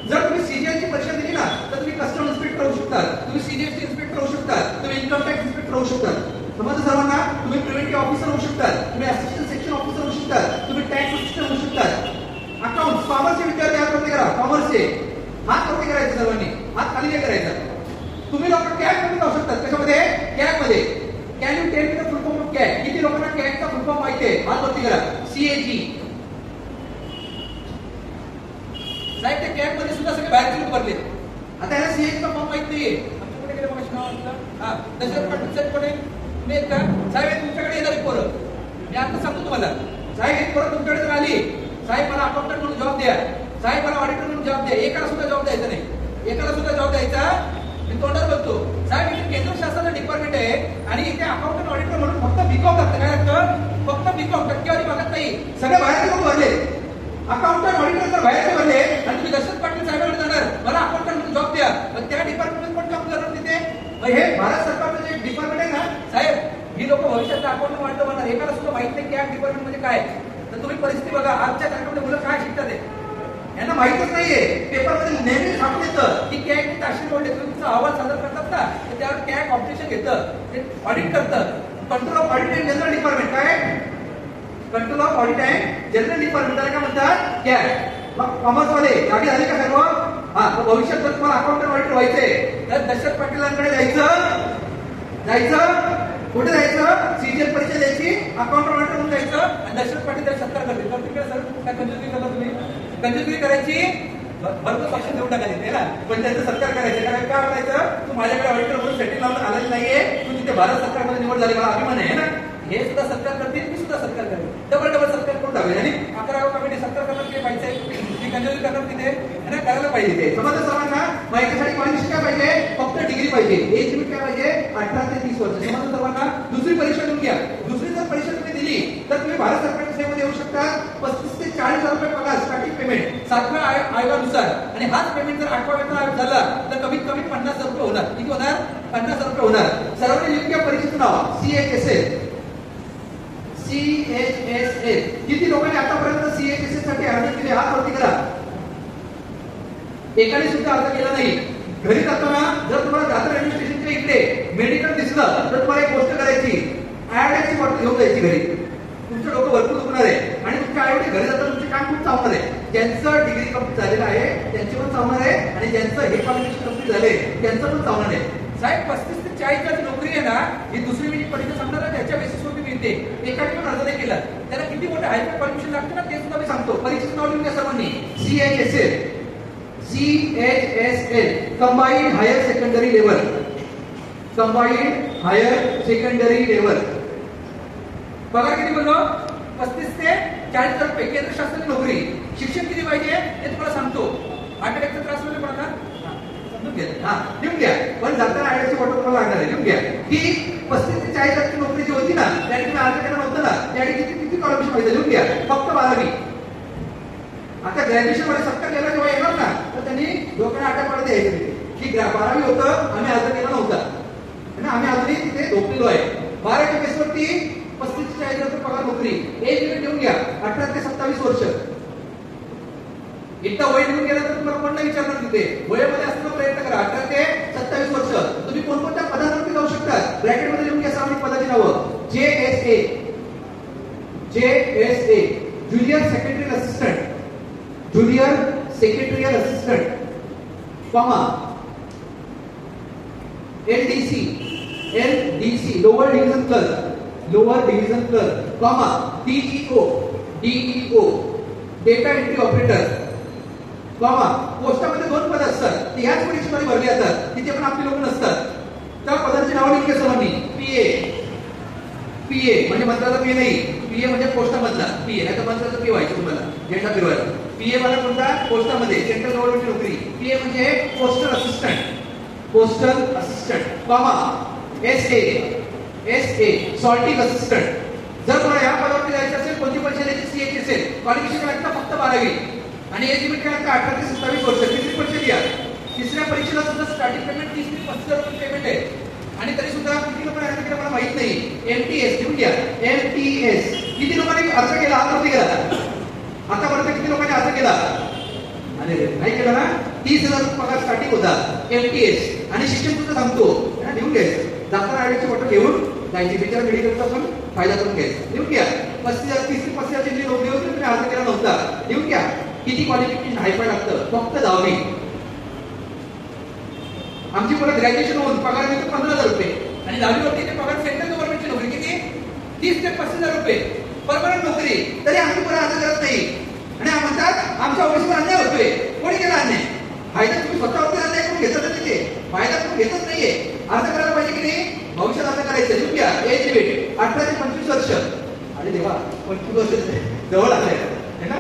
जर तुम्ही सीजीएलची परीक्षा दिली ना तर तुम्ही कस्टम इन्स्पेक्टर होऊ शकता. तुम्ही सीजीएसटी इन्स्पेक्टर होऊ शकता. तुम्ही इन्कम टॅक्स इन्स्पेक्टर होऊ शकता. समजा सर्वांना. तुम्ही प्रिव्हेंटिव्ह ऑफिसर होऊ शकता. तुम्ही असिस्टंट सेक्शन ऑफिसर होऊ शकता. तुम्ही टॅक्स असिस्टंट होऊ शकता. अकाउंट कॉमर्सचे विद्यार्थी हात वरती करा. कॉमर्सचे हात वरती करायचे सर्वांनी. हात खाली नाही करायचा. तुम्ही लोक कॅग मध्ये जाऊ शकतात. त्याच्यामध्ये कॅग मध्ये can you tell me the full form of CAG? किती लोकांना कॅगचा फुल फॉर्म माहिती आहे? हात वरती करा. सीएजी. साहेब ते कॅग मध्ये सुद्धा सगळे बाहेरचे लोक भरले. आता याला सीएजीचा फॉर्म माहित नाहीये. आमच्याकडे गेले मग नाव तसं पाटील कोणी तुम्ही येत का? साहेब तुमच्याकडे येणार पोरं. मी आता सांगतो तुम्हाला. साहेब एक पोरं तुमच्याकडे जर आली, साहेब मला अकाउंटंट म्हणून जॉब द्या, साहेब मला ऑडिटर म्हणून जॉब द्या. एकाला सुद्धा जॉब द्यायचा नाही. एकाला सुद्धा जॉब द्यायचा. मी तोंडावर बघतो साहेब इथे केंद्र शासनाचं डिपार्टमेंट आहे आणि इथे अकाउंटंट ऑडिटर म्हणून फक्त बीकॉम लागतं. काय लागतं? फक्त बीकॉम. टक्केवारी सगळे बाहेरचे लोक भरले, अकाउंटंट ऑडिटर तर बाहेरचे भरले आणि तुम्ही दशरथ पाटील साहेबांकडे जाणार मला अकाउंटंट जॉब द्या, पण त्या डिपार्टमेंट पण काम करणार तिथे. हे भारत सरकारचं जे डिपार्टमेंट आहे ना साहेब, ही लोक भविष्यात अकाउंट वाटतं म्हणणार, एकाला सुद्धा माहित नाही की या डिपार्टमेंट म्हणजे काय. तर तुम्ही परिस्थिती बघा, आजच्या तारखेमध्ये मुलं काय शिकतात आहे यांना माहितच नाहीये. पेपरमध्ये नेहमी छापून येतं की कॅग ताशील बोर्ड येतो, तुमचा अहवाल सादर करतात ना तर त्यावर कॅग ऑब्जेक्शन घेतं, ते ऑडिट करतं. Control of audit and general department, काय control of audit and general department त्याला काय म्हणतात, कॅग. कॉमर्स वाले जागे झाले का सर्व? हा, भविष्यात जर तुम्हाला अकाउंटंट ऑडिटर व्हायचंय तर दशरथ पाटीलांकडे जायचं कुठे जायचं, सीजीएल परीक्षा द्यायची, अकाउंट ऑडिटर म्हणून जायचं आणि दशरथ पाटील त्याला सत्कार करतील. तर तिकडे सर काय कंजूसगिरी करता तुम्ही, कंजूसगिरी करायची, भरपूर पक्ष देऊ टाका तिथे ना, पण त्यांचा सत्कार करायचा. कारण काय म्हणायचं, तू माझ्याकडे ऑडिटर म्हणून सेटिंग लावून आलेला नाहीये, तू तिथे भारत सरकारमध्ये निवड झाली, मला अभिमान आहे ना. हे सुद्धा सत्कार करतील, मी सुद्धा सत्कार करेन, डबल सत्कार करून टाकले. आणि 11वा कमिटी सत्कार करणार ते पाहिजे, ती कंजूसगिरी करणार तिथे आणि करायला पाहिजे. ते समजा सर्वांना माहितीसाठी क्वालिफिकेशन काय पाहिजे, फक्त डिग्री पाहिजे. एज लिमिट काय पाहिजे, 18 ते 30 वर्ष. समजा सर्वांना दुसरी परीक्षा देऊन घ्या. दुसरी जर परीक्षा तुम्ही दिली तर तुम्ही भारत सरकारच्या सेवेमध्ये येऊ शकता. 35 ते 40 हजार रुपये पगार स्टार्टिंग पेमेंट 7व्या आयोगानुसार, आणि हाच पेमेंट जर 8व्या वेतन आयोग झाला तर कमीत कमी 50,000 रुपये होणार. किती होणार, 50,000 रुपये होणार. सर्वांनी योग्य परीक्षेचं नाव CHSL. किती लोकांनी आतापर्यंत CHSL साठी अर्ज केले, हात वरती करा. एकाने सुद्धा अर्ज केला नाही. घरी जाताना जर तुम्हाला दादर रेल्वे स्टेशनच्या इकडे मेडिकल दिसलं तर तुम्हाला एक गोष्ट करायची, आयोड्याची बॉटल घेऊन जायची घरी. तुमचं डोकं भरपूर दुखणार आहे आणि तुमच्या आयोडे घरी जाताना तुमचे काम खूप चावणार आहे. ज्यांचं डिग्री कंप्लीट झालेलं आहे त्यांचे पण चावणार आहे आणि ज्यांचं हे क्वालिफिकेशन कंप्लीट झाले त्यांचं पण चावणार आहे. साहेब 35 ते 40 नोकरी आहे ना, ही दुसरी मी परीक्षा सांगणार आहे त्याच्या बेसिसवरती मिळते. एकाने पण अर्ज नाही केला, त्याला किती मोठं हायपर क्वालिफिकेशन लागतं ना ते सुद्धा मी सांगतो. परीक्षेचं नाव लिहून घ्या सर्वांनी, CHSL combined higher secondary level. Combined higher secondary level. पगार किती बोललो, 35 ते 40 हजार रुपये. केंद्र शासनाची नोकरी. शिक्षण किती पाहिजे हे तुम्हाला सांगतो. अटॅकचा त्रास होईल पण आता समजून घ्या, हा लिहून घ्या. पण जाताना आयडियाची फोटो तुम्हाला लागणार आहे, लिहून घ्या की 35 ते 40 हजारची नोकरी जी होती ना त्याने तुम्ही अर्ज केला नव्हता ना, त्याने किती क्वालिफिकेशन पाहिजे लिहून घ्या, फक्त 12वी. आता ग्रॅज्युएशन मध्ये सत्कार केला जेव्हा येणार ना तर त्यांनी लोकांना अटक मध्ये द्यायची की 12वी होतं, आम्ही अर्ज केला नव्हता आणि आम्ही अजूनही तिथे झोपलेलो आहे. 12च्या बेसवरती 35 ते 40 हजार पगार नोकरी. एज लिमिट घेऊन घ्या 18 ते 27 वर्ष. एकदा वय निघून गेला तर तुम्हाला कोण नाही विचारणार तिथे. वयामध्ये असताना प्रयत्न करा. 18 ते 27 वर्ष. तुम्ही कोणकोणत्या पदांवरती जाऊ शकता ब्रॅकेट मध्ये लिहून घ्या सामान्य पदाची नावं. JSA junior secretary assistant, junior secretarial assistant, comma LDC lower division clerk, comma DEO data entry operator, comma पोस्टामध्ये 2 पद असतात ते याच परीक्षेमध्ये भरले जातात, तिथे पण आपली लोक नसतात. त्या पदांची नावं लिहिली सर्वांनी. PA म्हणजे मंत्र्याचा PA नाही, PA म्हणजे पोस्टामधला PA, नाही तर मंत्र्याचा PA व्हायचं तुम्हाला झेंडा फिरवायला. PA मला कोणता, पोस्टामध्ये सेंट्रल गव्हर्नमेंटची नोकरी. PA म्हणजे postal assistant, comma SA sorting assistant. जर तुम्हाला या पदावरती जायचं असेल कोणती परीक्षा द्यायची, CHSL. क्वालिफिकेशन लागतं फक्त 12वी आणि एज लिमिट काय लागतं 18 ते 27 वर्ष. तिसरी परीक्षा द्या. तिसऱ्या परीक्षेला सुद्धा स्टार्टिंग पेमेंट 30 ते 35 हजार रुपये पेमेंट आहे आणि तरी सुद्धा किती लोकांनी अर्ज केला मला माहित नाही. MTS घेऊन घ्या. MTS किती लोकांनी अर्ज केला, हात वरती करा. आतापर्यंत किती लोकांनी अर्ज केला, अरे नाही केला ना. 30,000 पगार स्टार्टिंग होता MTS. आणि शिक्षण सुद्धा सांगतो लिहून घ्यायचं. जाताना आयडीची फोटो घेऊन जायची. बिचारा मेडिकलचा पण फायदा करून घ्यायचा. लिहून घ्या. 35,000 30 ते 35,000 जी नोकरी होती तुम्ही अर्ज केला नव्हता, लिहून घ्या. किती क्वालिफिकेशन हायपर लागतं, फक्त 10वी. आमची पुढे ग्रॅज्युएशन होऊन पगार मिळतो 15,000 रुपये आणि 10वीवरती पगार सेंट्रल गव्हर्नमेंटची नोकरी किती 30 ते 35,000 रुपये परमनंट नोकरी. तरी आमची पुढे अर्ज करत नाही आणि म्हणतात आमच्या ऑफिसवर अन्याय होतोय. कोणी केला अन्याय? फायदा तुम्ही स्वतःवरती अन्याय करून घेतात तिथे, फायदा तुम्ही घेतच नाहीये. अर्ज करायला पाहिजे की नाही, भविष्यात अर्ज करायचं. लिहून घ्या. एज लिमिट 18 ते 25 वर्ष. अरे देवा 25 वर्ष जवळ आलंय है ना.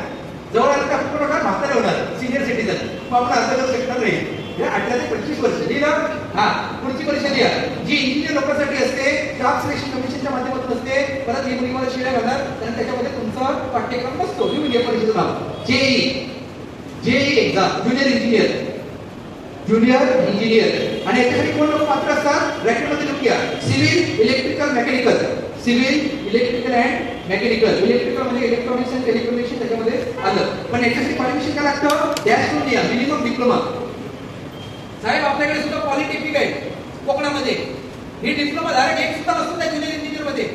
जवळ आलं तर आपण कोणा म्हातारे होणार, सिनियर सिटीजन, मग आपण अर्ज करू शकणार नाही. 18 ते 25 वर्ष लिहिलं. हा पुढची परीक्षा लिहा जी इंजिनियर लोकांसाठी असते, स्टाफ सिलेक्शन कमिशनच्या माध्यमातून असते. परत नियमाला शिड्या घालणार आणि त्याच्यामध्ये तुमचं तुमचा पाठ्यक्रम नसतो. लिहून घ्या परीक्षेचं नाव जेई एक्झाम ज्युनियर इंजिनियर. आणि याच्यासाठी कोण लोक पात्र असतात ब्रॅकेटमध्ये लिहून घ्या. सिव्हिल इलेक्ट्रिकल मेकॅनिकल इलेक्ट्रिकल म्हणजे इलेक्ट्रॉनिक्स अँड टेलिकम्युनिकेशन त्याच्यामध्ये आलं. पण याच्यासाठी क्वालिफिकेशन काय लागतं डॅश करून द्या मिनिमम डिप्लोमा. साहेब आपल्याकडे सुद्धा पॉलिटेक्निक आहे कोकणामध्ये. ही डिप्लोमा धारक एक सुद्धा नसतो त्या ज्युनियर इंजिनियर मध्ये.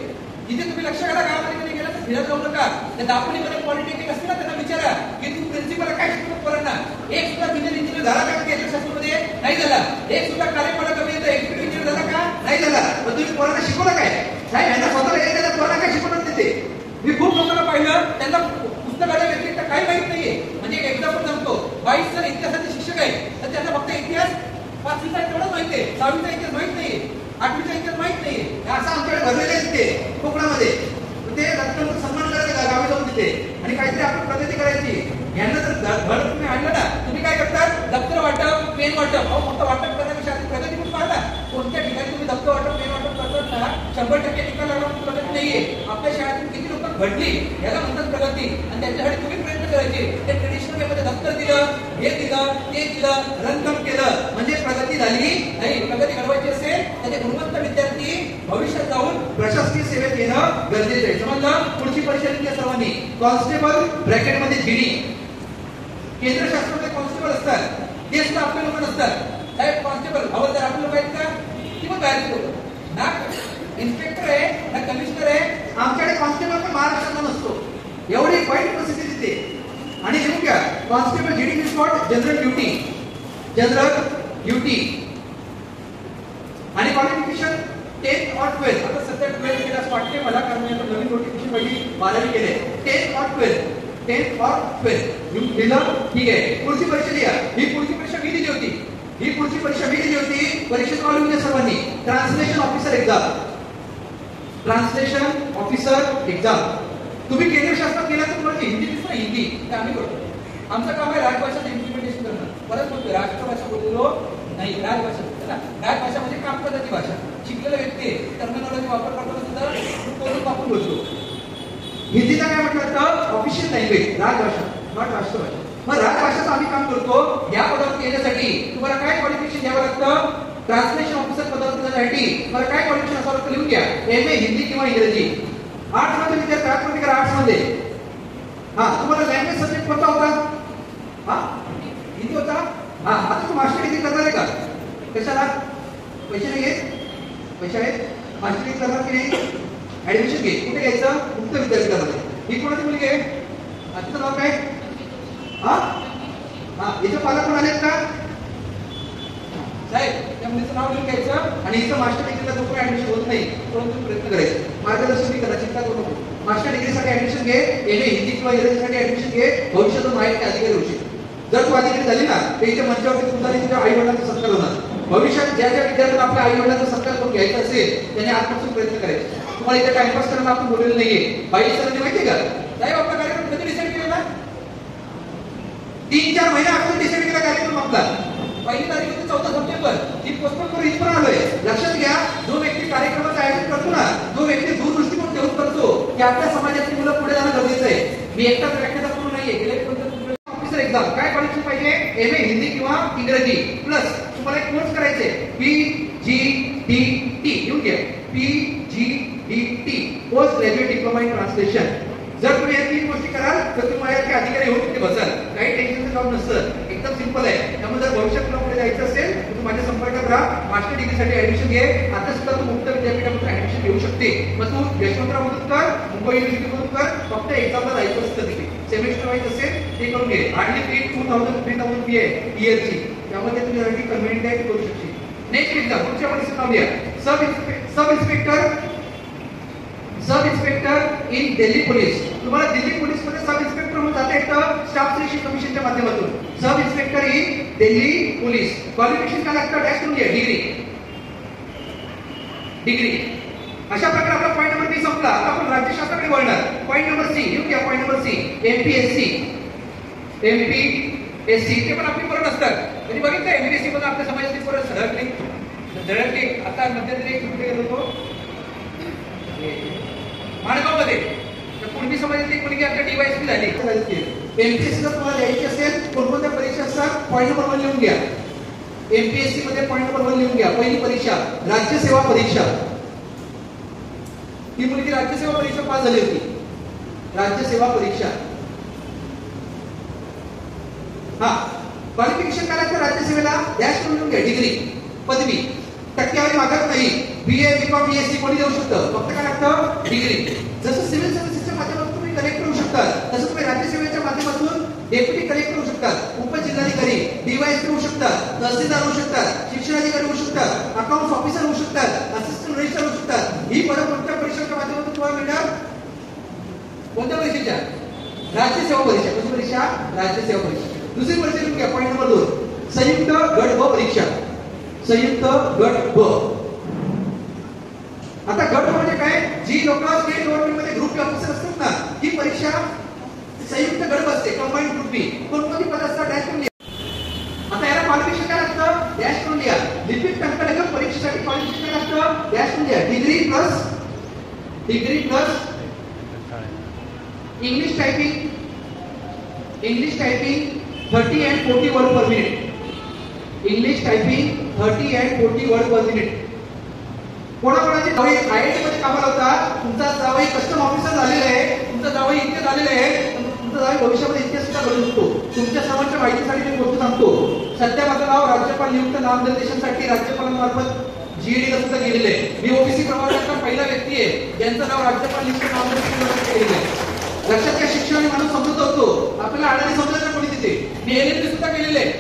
इथे तुम्ही लक्ष करा गावामध्ये कधी गेला तर फिरत जाऊ नका. त्या दापोलीमध्ये पॉलिटेक्निक असते ना त्यांना विचारा की तू प्रिन्सिपल काय शिकवतो पोरांना. एक सुद्धा ज्युनियर इंजिनियर झाला का केंद्रशास्त्रामध्ये नाही झाला. एक सुद्धा कार्यपालक अभियंता एक्झिक्युटिव्ह इंजिनियर झाला का नाही झाला. पण तुम्ही पोरांना शिकवलं काय साहेब. यांना स्वतःला एखाद्या पोरांना काय शिकवतात तिथे. मी खूप लोकांना पाहिलं त्यांना पुस्तकाच्या व्यतिरिक्त काही माहित नाहीये. म्हणजे एक एक्झाम्पल सांगतो 22 जण इतिहासाचे शिक्षक आहेत तर त्यांना फक्त इतिहास 5वीचा तेवढंच माहिती आहे. 6वीचा इतिहास माहित नाहीये. 8वीचा इतिहास माहित नाहीये. असं आमच्याकडे भरलेले आहे तिथे कोकणामध्ये. ते रत्नांचा सन्मान करायचा गावी जाऊन तिथे आणि काहीतरी आपण प्रगती करायची. यांना जर धड तुम्ही आणलं ना तुम्ही काय करतात दप्तर वाटप पेन वाटप. अहो फक्त वाटप करण्यापेक्षा आधी प्रगती पण पाहता. कोणत्या ठिकाणी तुम्ही दप्तर वाटप पेन वाटप करतात ना 100% निकाल लागणार प्रगती नाहीये. आपल्या शाळेतून किती लोक घडली याला म्हणतात प्रगती. आणि त्याच्यासाठी तुम्ही प्रयत्न करायचे. ते ट्रेडिशनल वेमध्ये दप्तर दिलं हे दिलं ते दिलं रनकम केलं म्हणजे प्रगती झाली नाही. प्रगती घडवायची असेल तर ते गुणवंत विद्यार्थी भविष्यात जाऊन प्रशासकीय सेवेत येणं गरजेचं आहे. समजलं. पुढची परीक्षा दिली सर्वांनी. कॉन्स्टेबल ब्रॅकेटमध्ये जीडी. केंद्र शासनामध्ये कॉन्स्टेबल असतात ते सुद्धा आपले लोक नसतात. साहेब कॉन्स्टेबल हवालदार आपले लोक आहेत का किंवा बाहेरचे लोक ना. इन्स्पेक्टर आहे ना कमिशनर आहे. आमच्याकडे कॉन्स्टेबल पण महाराष्ट्रात नसतो. एवढी वाईट परिस्थिती तिथे. आणि लिहून घ्या constable GD spot general duty आणि क्वालिफिकेशन 10th or 12th. आता सध्या 12th केलं असं वाटते मला कारण मी नवीन नोटिफिकेशन पहिली 12वी केले. 10th or 12th लिहिलं ठीक आहे. पुढची परीक्षा लिहा. ही पुढची परीक्षा मी दिली होती. परीक्षेत नाव लिहून द्या सर्वांनी. Translation officer exam. तुम्ही केंद्र शासनात गेला तर तुम्हाला हिंदी दिसतं हिंदी ते आम्ही करतो. आमचं काम आहे राजभाषाचं इम्प्लिमेंटेशन करणं. परत म्हणतो राष्ट्रभाषा बोललो नाही राजभाषा बोलतो ना. राजभाषा म्हणजे काम करण्याची भाषा. शिकलेला व्यक्ती टर्मिनॉलॉजी वापर करताना सुद्धा आपण बोलतो. हिंदीला काय म्हटलं तर ऑफिशियल लँग्वेज राजभाषा नॉट राष्ट्रभाषा. मग राजभाषाचं आम्ही काम करतो. या पदावर येण्यासाठी तुम्हाला काय क्वालिफिकेशन घ्यावं लागतं. ट्रान्सलेशन ऑफिसर पदावर जाण्यासाठी मला काय क्वालिफिकेशन असावं लागतं लिहून घ्या. MA हिंदी किंवा इंग्रजी. आर्ट्स मध्ये विद्यार्थी आतमध्ये करा. आर्ट्स मध्ये तुम्हाला लँग्वेज सब्जेक्ट कोणता होता. हिंदी होता. आता तू मास्टर डिग्री करणार आहे का कशाला पैसे नाही घेत. पैसे आहेत मास्टर डिग्री करणार की नाही. ऍडमिशन घे. कुठे घ्यायचं मुक्त विद्यापीठामध्ये. ही कोणाची मुलगी आहे. तुझं नाव काय याचं पालक कोण आलेत का साहेब. त्या मुलीचं नाव लिहून घ्यायचं आणि हिचं मास्टर डिग्रीला जो काही ऍडमिशन होत नाही परंतु प्रयत्न करायचे. मार्गदर्शन मी करा चिंता करू नको. मास्टर डिग्रीसाठी ऍडमिशन घे. MA हिंदी किंवा इंग्रजीसाठी ऍडमिशन घे. भविष्यातून माहिती अधिकारी होऊ शकते. जर तू अधिकारी झाली ना तर इथे मंचावरती तुमचा तुझ्या आई वडिलांचा सत्कार होणार. भविष्यात ज्या विद्यार्थ्यांना आपल्या आई वडिलांचा सत्कार करून घ्यायचा असेल त्यांनी आत्मसात प्रयत्न करायचे. तुम्हाला इथे टाइमपास करायला आपण बोललेलं नाहीये. 22 सरांनी माहितीये का साहेब आपला कार्यक्रम कधी डिसाईड केला. 3-4 महिने अगोदर डिसाईड केला कार्यक्रम आपला. पहिली तारीख होती 14 सप्टेंबर. ती पोस्टपोन करून इथपर्यंत आलोय. लक्षात घ्या जो व्यक्ती कार्यक्रमाचं आयोजन करतो ना जो व्यक्ती दूरदृष्टिकोन ठेवून करतो की आपल्या समाजातली मुलं पुढे जाणं गरजेचं आहे. मी एकटाच व्याख्याता पूर्ण नाहीये. ऑफिसर एक्झाम काय क्वालिफिकेशन पाहिजे. MA हिंदी किंवा इंग्रजी प्लस तुम्हाला एक कोर्स करायचे PGDT लिहून घ्या. PGDT post graduate diploma in translation. जर तुम्ही या 3 गोष्टी कराल तर तुम्ही माझ्याकडे अधिकारी होऊन तिथे बसाल. काही टेन्शनचं काम नसतं. एकदम सिंपल आहे. त्यामुळे जर भविष्यात तुला पुढे जायचं असेल तर तू माझ्या संपर्कात राहा. मास्टर डिग्रीसाठी ऍडमिशन घे. आता सुद्धा तू मुक्त विद्यापीठामध्ये ऍडमिशन घेऊ शकते. मग तू यशवंतराव मधून कर मुंबई युनिव्हर्सिटी मधून कर. फक्त एक्झामला जायचं असतं तिथे. सेमिस्टर वाईज असेल ते करून घे. हार्डली फी 2,000 फी आहे इयरची. त्यामध्ये तुझ्यासाठी कन्व्हिनियंट आहे करू शकशील. नेक्स्ट एक्झाम पुढच्या परीक्षेत नाव लिहा. Sub inspector in Delhi police. तुम्हाला दिल्ली पोलीस मध्ये सब इन्स्पेक्टर म्हणून जाता येतं स्टाफ सिलेक्शन कमिशनच्या माध्यमातून. Sub inspector in Delhi police. Qualification काय लागतं डॅश करून घ्या. डिग्री. अशा प्रकारे आपला पॉईंट नंबर बी संपला. आता आपण राज्य शासनाकडे वळणार. पॉईंट नंबर सी येऊन घ्या. पॉईंट नंबर सी MPSC ते पण आपली पोरं असतात. कधी बघितलं MPSC मध्ये आपल्या समाजातली पोरं धडकली. आता मध्यंतरी कुठे गेलो होतो माणगाव मध्ये कुणबी समाजाची एक मुलगी आपल्या DYSP झाली. MPSC जर तुम्हाला द्यायची असेल कोणकोणत्या परीक्षा असतात पॉईंट नंबर 1 लिहून घ्या. MPSC मध्ये पॉईंट नंबर 1 लिहून घ्या. पहिली परीक्षा राज्यसेवा परीक्षा. ही मुलगी राज्यसेवा परीक्षा पास झाली होती. राज्यसेवा परीक्षा. हा क्वालिफिकेशन काय लागतं राज्यसेवेला डॅश करून लिहून घ्या. डिग्री पदवी टक्केवारी मागत नाही. BA BCom BSc कोणी देऊ शकतं फक्त काय लागतं डिग्री. जसं सिव्हिल सर्व्हिसेसच्या माध्यमातून तुम्ही कलेक्टर होऊ शकता तसं तुम्ही राज्यसेवेच्या माध्यमातून डेप्युटी कलेक्टर होऊ शकतात. उपजिल्हाधिकारी DYSP होऊ शकतात. तहसीलदार होऊ शकतात. शिक्षणाधिकारी होऊ शकतात. अकाउंट्स ऑफिसर होऊ शकतात. असिस्टंट रजिस्ट्रार होऊ शकतात. ही पदं कोणत्या परीक्षेच्या माध्यमातून तुम्हाला मिळणार कोणत्या परीक्षेच्या राज्यसेवा परीक्षा. कोणती परीक्षा राज्यसेवा परीक्षा. दुसरी परीक्षा लिहून घ्या पॉईंट नंबर 2 संयुक्त गट ब परीक्षा. संयुक्त गट ब. आता गट म्हणजे काय जी लोक स्टेट गव्हर्नमेंट मध्ये ग्रुप ऑफिसर असतात ना ही परीक्षा संयुक्त गट असते. कंबाईंड ग्रुप बी. कोणकोणती पद असतात डॅश करून लिहा. आता याला क्वालिफिकेशन काय लागतं डॅश करून लिहा. लिपिक टंकलेखन परीक्षेसाठी क्वालिफिकेशन काय लागतं डॅश करून लिहा. Degree plus English typing 30 and 40 word per minute. English typing 30 and 40 word per minute. कोणाकोणाचे जावई IIT मध्ये कामाला होता. तुमचा जावई कस्टम ऑफिसर झालेला आहे. तुमचा जावई इतके झालेला आहे. तुमचा जावई भविष्यामध्ये इतके सुद्धा करू शकतो. तुमच्या सर्वांच्या माहितीसाठी मी गोष्ट सांगतो. सध्या माझं नाव राज्यपाल नियुक्त नामनिर्देशनासाठी राज्यपालांमार्फत GED ला सुद्धा गेलेलं आहे. मी OBC प्रवर्गाचा पहिला व्यक्ती आहे ज्यांचं नाव राज्यपाल नियुक्त नामनिर्देशनासाठी गेलेलं आहे. लक्षात घ्या शिक्षणाने माणूस समजत होतो. आपल्याला अडाणी समजायला कोणी तिथे. मी LLB सुद्धा केलेले आहे.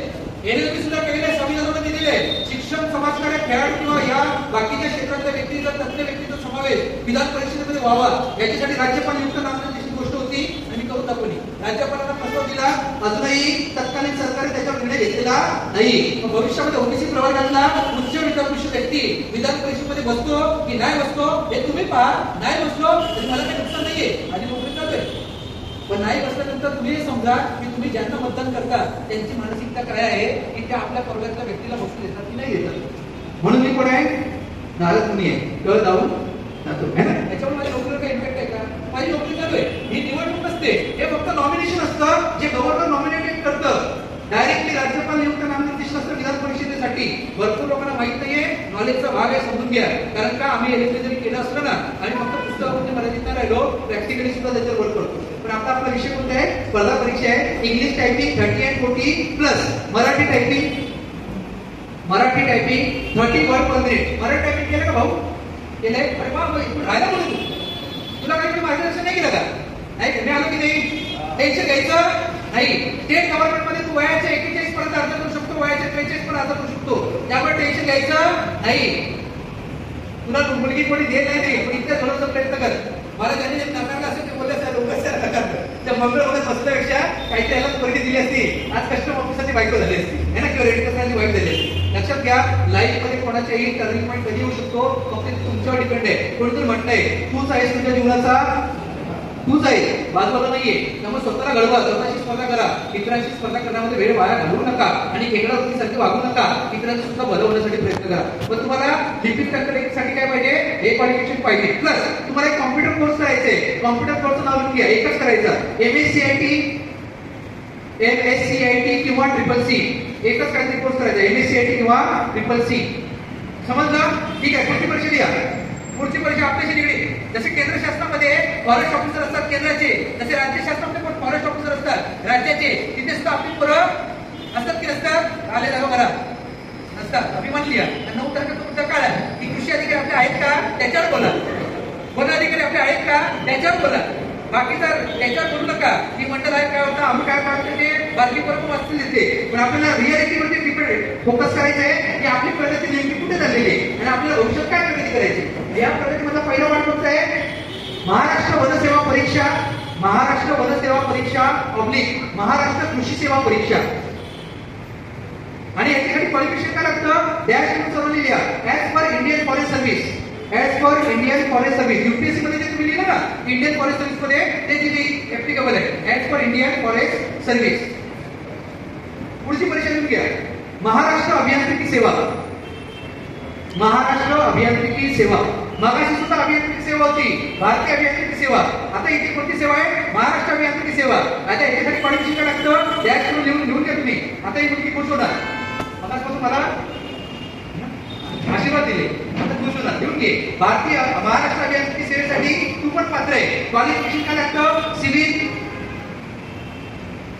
LLB सुद्धा केलेले संविधानामध्ये दिलेले आहे. शिक्षण समाजकार्य खेळाडू किंवा या बाकीच्या क्षेत्रातल्या व्यक्तींचा तज्ञ व्यक्तींचा समावेश विधान परिषदेमध्ये व्हावा याच्यासाठी राज्यपाल नियुक्त नामनिर्देशनाची गोष्ट होती आणि करून दाखवली. राज्यपालांना प्रस्ताव दिला. अजूनही तत्कालीन सरकारने त्याच्यावर निर्णय घेतलेला नाही. भविष्यामध्ये OBC प्रवर्गातला उच्च विद्यापीठ व्यक्ती विधान परिषदेमध्ये बसतो की नाही बसतो हे तुम्ही पहा. नाही बसलो तरी मला काही नुकसान नाहीये. आणि नोकरी चालू आहे. पण नाही बसल्यानंतर तुम्ही समजा की तुम्ही ज्यांना मतदान करता त्यांची मानसिकता काय आहे की त्या आपल्या प्रवर्गातल्या व्यक्तीला बसू देतात की नाही देतात. म्हणून मी कोण आहे नारद मुनी आहे. कळ जाऊन जातो है ना. त्याच्यामुळे माझ्या नोकरीवर काही इम्पॅक्ट आहे का. माझी नोकरी चालू आहे. ही निवडणूक नसते. हे फक्त नॉमिनेशन असतं जे गव्हर्नर नॉमिनेटेड करतं. डायरेक्टली राज्यपाल नियुक्त नामनिर्देशन असतं विधान परिषदेसाठी. भरपूर लोकांना माहित नाहीये. नॉलेजचा भाग आहे समजून घ्या. कारण का आम्ही LLB जरी केलं असलं ना आणि फक्त पुस्तकामध्ये मराठीत नाही राहिलो प्रॅक्टिकली सुद्धा त्याच्यावर वर्क करतो. पण आता आपला विषय कोणता आहे स्पर्धा परीक्षा आहे. English typing 30 and 40 plus Marathi typing 30 word per minute. Marathi typing केलं का भाऊ केलंय. अरे वा इकडून राहायला बोलू तुला काही मार्गदर्शन नाही केलं का. नाही मी आलो की नाही. टेन्शन घ्यायचं नाही. स्टेट गव्हर्नमेंट मध्ये तू वयाच्या 41 पर्यंत अर्ज करू शकतो. वयाच्या 43 पर्यंत अर्ज करू शकतो. त्यामुळे टेन्शन घ्यायचं नाही. तुला मुलगी कोणी देत नाही पण इतक्या थोडासा प्रयत्न कर. मला ज्यांनी नाकारलं असेल ते बोलले असेल त्या मंगळ वगैरे बसल्यापेक्षा काही त्याला परिधी दिली असती आज कस्टम ऑफिसरची बायको झाली असती है ना किंवा रेड करण्याची वाईफ झाली असती. लक्षात घ्या लाईफ मध्ये कोणाच्याही टर्निंग पॉईंट कधी येऊ शकतो फक्त ते तुमच्यावर डिपेंड आहे. कोणीतरी म्हटलंय तूच आहेस तुझ्या जीवनाचा तूच आहे बाजूला नाहीये. त्यामुळे स्वतःला घडवा. स्वतःची स्पर्धा करा. इतरांशी स्पर्धा करण्यामध्ये वेळ वाया घालवू नका आणि खेकडा वृत्तीसारखे वागू नका. इतरांचं सुद्धा भलं होण्यासाठी प्रयत्न करा. पण तुम्हाला लिपिक टंकलेखनासाठी काय पाहिजे हे क्वालिफिकेशन पाहिजे. प्लस तुम्हाला एक कॉम्प्युटर कोर्स करायचे. कॉम्प्युटर कोर्सचं नाव लिहून घ्या. एकच करायचं MSCIT किंवा CCC. एकच काहीतरी कोर्स करायचा MSCIT किंवा CCC. समजलं ठीक आहे. पुढची परीक्षा लिहा. पुढची परीक्षा आपल्याशी निगडीत. जसे केंद्र शासनामध्ये फॉरेस्ट ऑफिसर असतात केंद्राचे तसे राज्य शासनामध्ये पण फॉरेस्ट ऑफिसर असतात राज्याचे. तिथे सुद्धा आपली पोरं असतात की नसतात आले जागा करा नसतात. अभिमान लिहा. 9 तारखेचा मुद्दा काय आहे की कृषी अधिकारी आपले आहेत का त्याच्यावर बोला. वन अधिकारी आपले आहेत का त्याच्यावर बोला. बाकी जर त्याच्यावर बोलू नका की मंडळ आहे काय होतं आम्ही काय पाहतो ते बारकी परत वाचतील येते. पण आपल्याला रियालिटीमध्ये फोकस करायचं आहे की आपली प्रगती नेमकी कुठे झालेली आहे आणि आपल्याला भविष्यात काय प्रगती करायची. या प्रगतीमधला पहिला वाट कोणता आहे महाराष्ट्र वनसेवा परीक्षा. महाराष्ट्र वनसेवा परीक्षा पब्लिक महाराष्ट्र कृषी सेवा परीक्षा. आणि याच्यासाठी क्वालिफिकेशन काय लागतं डॅश म्हणून सर्व लिहिल्या. As per Indian forest service. As per Indian forest service. UPSC मध्ये जे तुम्ही लिहिलं ना इंडियन फॉरेस्ट सर्व्हिस मध्ये ते जी ऍप्लिकेबल आहे. As per Indian forest service. पुढची परीक्षा लिहून घ्या महाराष्ट्र अभियांत्रिकी सेवा. महाराष्ट्र अभियांत्रिकी सेवा मगाशी सुद्धा अभियांत्रिकी सेवा होती, भारतीय अभियांत्रिकी सेवा. आता इथे कोणती सेवा आहे? महाराष्ट्र अभियांत्रिकी सेवा. आता याच्यासाठी क्वालिफिकेशन काय लागतं? डॅश करून लिहून घ्या तुम्ही. आता ही मुलगी खुश होणार. मगासपासून मला आशीर्वाद दिले, आता खुश होणार. लिहून घे. भारतीय महाराष्ट्र अभियांत्रिकी सेवेसाठी तू पण पात्र आहे. क्वालिफिकेशन काय लागतं? Civil,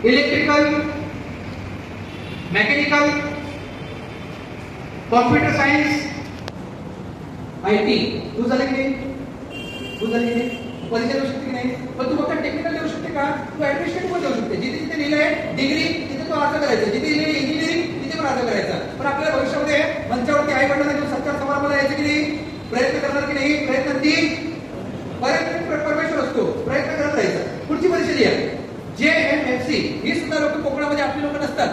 electrical, mechanical, computer science, IT. तू झाले की नाही? तू झाले की नाही? परीक्षा देऊ शकते की नाही? पण तू फक्त टेक्निकल देऊ शकते का? तू ऍडमिनिस्ट्रेटिव्ह पण देऊ शकते. जिथे जिथे लिहिलंय डिग्री तिथे तू अर्ज करायचा, जिथे लिहिलंय इंजिनिअरिंग तिथे पण अर्ज करायचा. पण आपल्याला भविष्यामध्ये मंचावरती आई वडिलांना घेऊन सत्कार समारंभाला यायचं की नाही? प्रयत्न करणार की नाही? प्रयत्न परमेश्वर असतो, प्रयत्न करत राहायचा. पुढची परीक्षा लिहा JMFC. ही सुद्धा लोक कोकणामध्ये आपली लोक नसतात.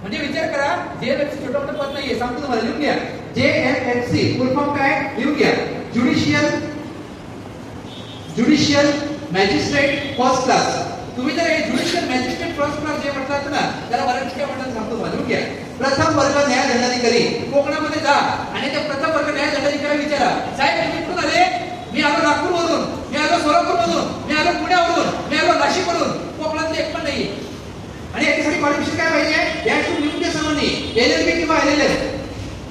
म्हणजे विचार करा, JMFC छोटं मोठं पद नाहीये, सांगतो तुम्हाला. लिहून घ्या JMFC फुल फॉर्म काय? लिहून घ्या. Judicial magistrate first class. तुम्ही जर ज्युडिशियल मॅजिस्ट्रेट फर्स्ट क्लास जे म्हणतात ना, त्याला मराठी काय म्हणतात सांगतो तुम्हाला. लिहून घ्या. प्रथम वर्ग न्याय दंडाधिकारी. कोकणामध्ये जा आणि त्या प्रथम वर्ग न्याय दंडाधिकारी विचारा, साहेब तुम्ही कुठून आले? मी आलो नागपूरवरून, मी आलो सोलापूरमधून, मी आलो पुण्यावरून, मी आलो नाशिकवरून. कोकणातले एक पण नाही. आणि याच्यासाठी क्वालिफिकेशन काय पाहिजे? या टू लिहून घ्या सर्वांनी. LLB किंवा LLM.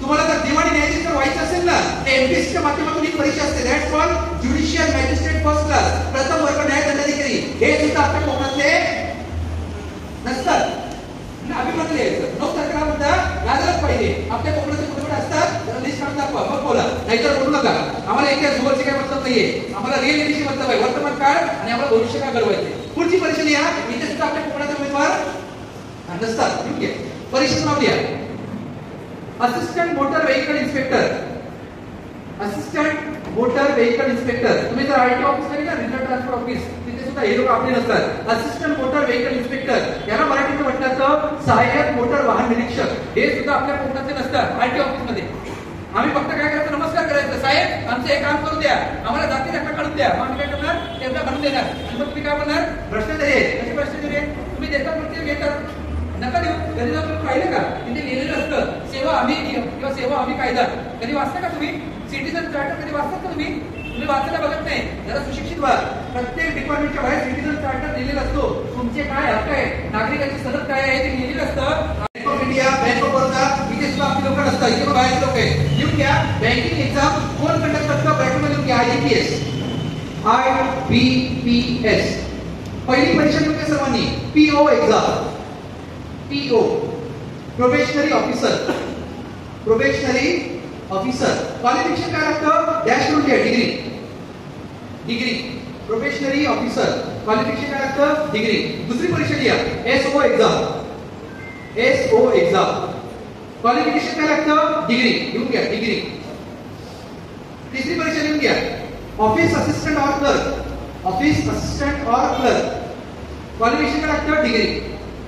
तुम्हाला जर दिवाणी न्यायाधीश व्हायचं असेल ना, MPSCच्या माध्यमातून ही परीक्षा असते. That's called judicial magistrate first class, प्रथम वर्ग न्याय दंडाधिकारी. हे सुद्धा आपल्या कोकणातले नसतात. अभिमान लिहायचं. नऊ तारखेला म्हणतात लाजलंच पाहिजे. आपल्या कोकणाचे कुठे कुठे असतात त्याला लिस्ट काढून दाखवा, मग बोला. नाहीतर बोलू नका. आम्हाला एका जुवरचे काय मतलब नाहीये. आम्हाला रिअलिटीशी मतलब आहे. वर्तमान काळ आणि आम्हाला भविष्य काय घडवायचे. पुढची परीक्षा लिहा. इथे सुद्धा आपल्या कोकणाचे उमेदवार नसतात. ठीक आहे. परीक्षेचं नाव लिहा. Assistant motor vehicle inspector. Assistant motor vehicle inspector. तुम्ही जर RTO ऑफिस मध्ये ना, रिजनल ट्रान्सपोर्ट ऑफिस, तिथे सुद्धा हे लोक आपले नसतात. असिस्टंट मोटर व्हेकल इन्स्पेक्टर याला मराठीत म्हटलं सहाय्यक मोटर वाहन निरीक्षक. हे सुद्धा आपल्या कोकणाचे नसतात. RTO ऑफिस मध्ये आम्ही फक्त काय करायचं? नमस्कार करायचं. साहेब आमचं हे काम करू द्या, आम्हाला जाती दाखला काढून द्या. मग आम्ही काय करणार? टेबला भरून देणार. आणि मग तुम्ही काय म्हणणार? भ्रष्टाचारी आहे. कसे भ्रष्टाचारी आहे? तुम्ही देतात म्हणजे घेतात. नका देऊ. कधी जाऊन तुम्ही पाहिलं का? तिथे लिहिलेलं असतं सेवा हमी नियम किंवा सेवा हमी कायदा. कधी वाचता का तुम्ही? सिटीजन चार्टर कधी वाचतात का तुम्ही? तुम्ही वाचायला बघत नाही. जरा सुशिक्षित व्हा. प्रत्येक डिपार्टमेंटच्या बाहेर सिटीजन चार्टर लिहिलेला असतो. तुमचे काय हक्क आहे, नागरिकांची सनद काय आहे ते लिहिलेलं असतं. Bank of India, bank of Baroda इथे सुद्धा आपली लोक नसतात. इथे बाहेरचे लोक आहेत. लिहून घ्या. बँकिंग एक्झाम कोण कंडक्ट करतं? बँकेमध्ये लिहून घ्या. IBPS. पहिली परीक्षा लिहून घ्या सर्वांनी. PO exam. PO probationary officer. Probationary officer. Qualification काय लागतं? डॅश करून घ्या. डिग्री. Probationary officer. क्वालिफिकेशन काय लागतं? डिग्री. दुसरी परीक्षा लिहा. SO exam. SO exam. Qualification काय लागतं? डिग्री. लिहून घ्या. डिग्री. तिसरी परीक्षा लिहून घ्या. Office assistant or clerk. Office assistant or clerk. Qualification काय लागतं? डिग्री.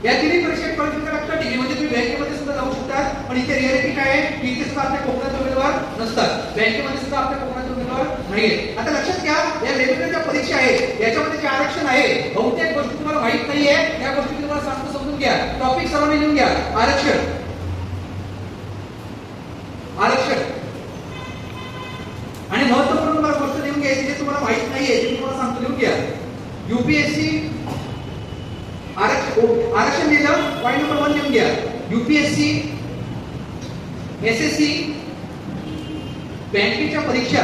या तिन्ही परीक्षेत क्वालिफिकेशन लागतं डिग्री. म्हणजे तुम्ही बँकेमध्ये सुद्धा जाऊ शकता. पण इथे रिअलिटी काय आहे की इथे सुद्धा आपल्या कोकणाचे उमेदवार नसतात. बँकेमध्ये सुद्धा आपल्या कोकणाचे उमेदवार नाहीये. आता लक्षात घ्या, या वेगवेगळ्या ज्या परीक्षा आहेत याच्यामध्ये जे आरक्षण आहे, बहुतेक गोष्टी तुम्हाला माहित नाहीये. त्या गोष्टी तुम्हाला सांगतो, समजून घ्या. टॉपिक सर्वांनी लिहून घ्या. आरक्षण. आरक्षण आणि महत्त्वपूर्ण तुम्हाला गोष्ट लिहून घ्यायची जे तुम्हाला माहित नाहीये ते तुम्हाला सांगतो. लिहून घ्या. UPSC आरक्षण दिलं. पॉइंट नंबर 1 लिहून घ्या. UPSC, SSC, बँकेच्या परीक्षा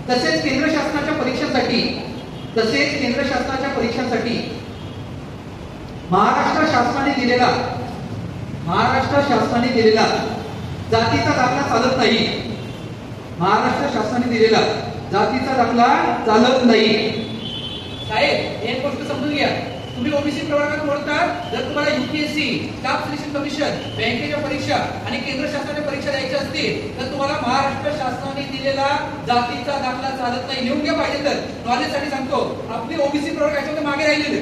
तसेच केंद्र शासनाच्या परीक्षांसाठी महाराष्ट्र शासनाने दिलेला जातीचा दाखला चालत नाही. महाराष्ट्र शासनाने दिलेला जातीचा दाखला चालत नाही. साहेब एक गोष्ट समजून घ्या. तुम्ही ओबीसी प्रवर्गात बोलता. जर तुम्हाला UPSC, स्टाफ सिलेक्शन कमिशन, बँकेच्या परीक्षा आणि केंद्र शासनाच्या परीक्षा द्यायच्या असतील तर तुम्हाला महाराष्ट्र शासनाने दिलेला जातीचा दाखला चालत नाही. लिहून घ्या. पाहिजे तर नॉलेजसाठी सांगतो. आपली ओबीसी प्रवर्ग याच्यामध्ये मागे राहिलेले.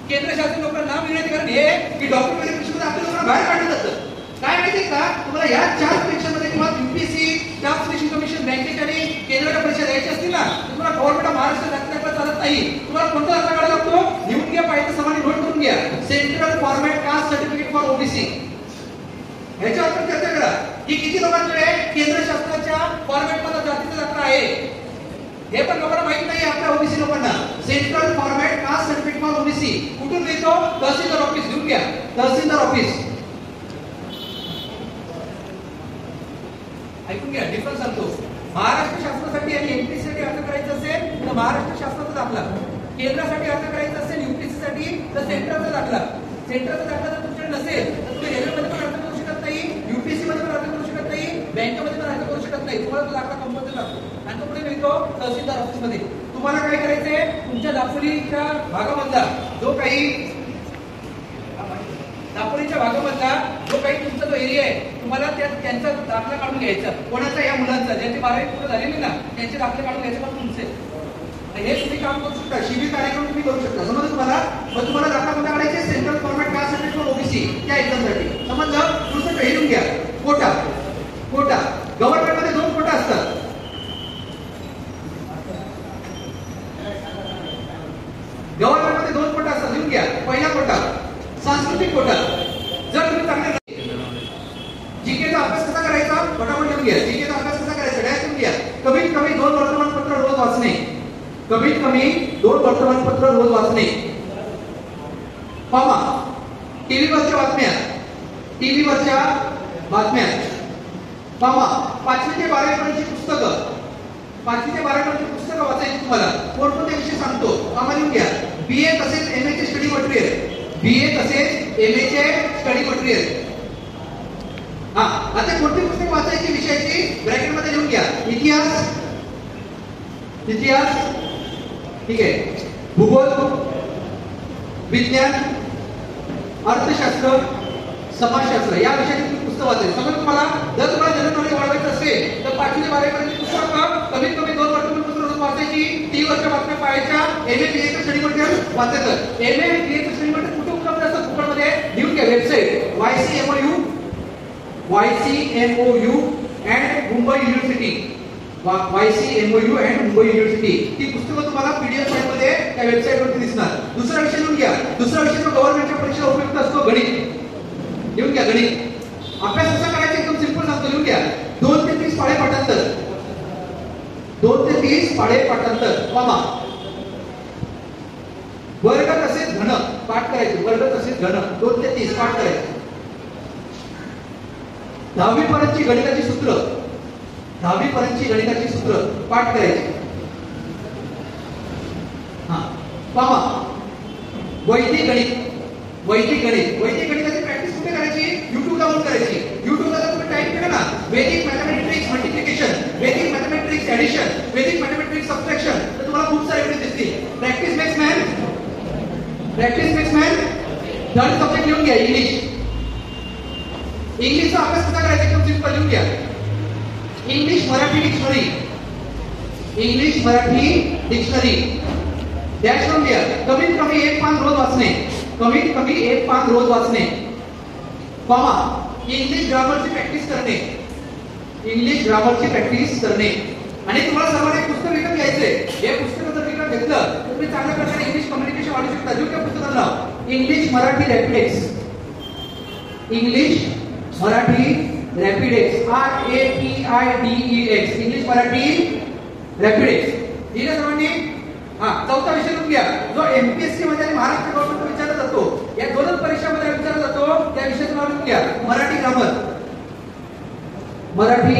केंद्र शासन लोकांना नाव मिळण्याचे कारण हे की डॉक्टर परीक्षेमध्ये आपल्या लोकांना बाहेर काढलं जातं. काय माहितीये का तुम्हाला? या 4 परीक्षांमध्ये किंवा UPSC, स्टाफ सिलेक्शन कमिशन, बँकेच्या आणि केंद्राच्या परीक्षा द्यायच्या असतील ना, तुम्हाला गव्हर्नमेंट महाराष्ट्र दाखला चालत नाही. तुम्हाला कोणता दाखला काढावा लागतो? लिहून घ्या. पाहिजे सर्वांनी नोट करून घ्या. Central format caste certificate for OBC. ह्याच्यावर चर्चा करा. ही किती लोकांकडे केंद्र शासनाच्या फॉर्मॅटमध्ये जातीचा दाखला आहे हे पण लोकांना माहित नाही आपल्या ओबीसी लोकांना. Central format caste certificate for OBC कुठून मिळतो? तहसीलदार ऑफिस. घेऊन घ्या तहसीलदार ऑफिस. ऐकून घ्या डिफरन्स सांगतो. महाराष्ट्र शासनासाठी आणि एमपीसी साठी अर्ज करायचा असेल तर महाराष्ट्र शासनाचा दाखला, केंद्रासाठी अर्ज करायचा असेल यूपीसी साठी तर सेंट्रलचा दाखला. सेंट्रलचा दाखला जर तुमच्याकडे नसेल तर तुम्ही रेल्वेमध्ये पण अर्ज करू शकत नाही, यूपीसी मध्ये पण अर्ज करू शकत नाही, बँकेमध्ये पण अर्ज करू शकत नाही. तुम्हाला तो दाखला कंपल्सरी लागतो आणि तो कुठे मिळतो? तहसीलदार ऑफिस मध्ये. तुम्हाला काय करायचंय? तुमच्या दापोलीच्या भागामधला जो काही तुमचा जो एरिया आहे तुम्हाला त्यांचा दाखला काढून घ्यायचा. कोणाचा? या मुलांचा ज्यांची 12वी पूर्ण झालेली ना त्यांचे दाखले काढून घ्यायचे पण तुमचे. हे तुम्ही काम करू शकता. शिबिर कार्यक्रम तुम्ही करू शकता. समजलं तुम्हाला? मग तुम्हाला दाखला कोणता काढायचे? Central format caste certificate for OBC त्या एक्झामसाठी. समजलं? पुढचं लिहून घ्या. कोटा. कोटा गव्हर्नमेंटमध्ये 2 कोटा असतात. गव्हर्नमेंटमध्ये 2 कोटा असतात. लिहून घ्या. पहिला कोटा सांस्कृतिक कोटा. जर तुम्ही चांगले जीकेचा अभ्यास कसा करायचा? फटाफट लिहून घ्या. जीकेचा अभ्यास कसा करायचा? डॅश लिहून घ्या. कमीत कमी 2 वर्तमानपत्र रोज वाचणे. कमीत कमी 2 वर्तमानपत्र रोज वाचणे. कॉमा टीव्हीवरच्या बातम्या. टीव्हीवरच्या बातम्या. कॉमा 5वी ते 12वी पर्यंतची पुस्तकं. 5वी ते 12वी पर्यंतची पुस्तकं वाचायची तुम्हाला. कोणकोणते विषय सांगतो? कॉमा लिहून घ्या. बीए तसेच एमए चे स्टडी मटेरियल. बीए तसेच एमए चे स्टडी मटेरियल. हा आता कोणती पुस्तक वाचायची विषयाची? ब्रॅकेट मध्ये लिहून घ्या. इतिहास. इतिहास ठीक आहे. भूगोल, विज्ञान, अर्थशास्त्र, समाजशास्त्र या विषयाची तुम्ही पुस्तक वाचायची. समजा तुम्हाला जर तुम्हाला जनरल नॉलेज वाढवायचं असेल तर 5वी ते 12वी पर्यंत पुस्तक कमीत कमी 2 वर्तमानपत्र रोज वाचायची. टीव्हीवरच्या बातम्या पाहायच्या. एमए बीएचं स्टडी मटेरियल वाचायचं. एमए बीएचं स्टडी मटेरियल कुठे उपलब्ध असतं? गुगलमध्ये लिहून घ्या. Website YCMOU and Mumbai university. YCMOU and Mumbai university ही पुस्तकं तुम्हाला पीडीएफ फाईल मध्ये त्या वेबसाईट वरती दिसणार. दुसरा विषय लिहून घ्या. दुसरा विषय जो गव्हर्नमेंटच्या परीक्षेला उपयुक्त असतो गणित. लिहून घ्या गणित. अभ्यास कसा करायचा एकदम सिंपल सांगतो. लिहून घ्या. 2 ते 30 पाढे पाठांतर. 2 ते 30 पाढे पाठांतर. कॉमा वर्ग तसेच घन पाठ करायचे. वर्ग तसेच घन 2 ते 30 पाठ करायचे. 10वी पर्यंतची गणिताची सूत्र. 10वी पर्यंतची गणिताची सूत्र पाठ करायची. हा कॉमा वैदिक गणित. वैदिक गणित. वैदिक गणिताची प्रॅक्टिस कुठे करायची? YouTube ला करायची. YouTube ला तुम्ही टाइप केलं ना वैदिक मॅथमॅटिक्स मल्टिप्लिकेशन, वैदिक मॅथमॅटिक्स ऍडिशन, वैदिक मॅथमॅटिक्स सबट्रॅक्शन तर तुम्हाला खूप सारे व्हिडिओ दिसतील. Practice makes man. Practice makes man. Third subject लिहून घ्या. इंग्लिश. इंग्लिशचा अभ्यास कसा करायचा? एकदम सिंपल. लिहून घ्या. English Marathi dictionary. English Marathi dictionary dash करून घ्या. कमीत कमी 1 पान रोज वाचणे. कमीत कमी 1 पान रोज वाचणे. कॉमा इंग्लिश ग्रामरची प्रॅक्टिस करणे. इंग्लिश ग्रामरची प्रॅक्टिस करणे. आणि तुम्हाला सर्वांना एक पुस्तक विकत घ्यायचंय. हे पुस्तक जर विकत घेतलं तर तुम्ही चांगल्या प्रकारे इंग्लिश कम्युनिकेशन वाढू शकता. जो त्या पुस्तकाचं English Marathi Rapidex. English Marathi Rapidex. RAPIDEX. English Marathi Rapidex. ठीक आहे सर्वांनी? हा चौथा विषय लिहून घ्या. जो एमपीएससी मध्ये आणि महाराष्ट्र गव्हर्नमेंट विचारला जातो. या 2 परीक्षांमध्ये विचारला जातो. त्या विषयाचं नाव लिहून घ्या. मराठी ग्रामर. मराठी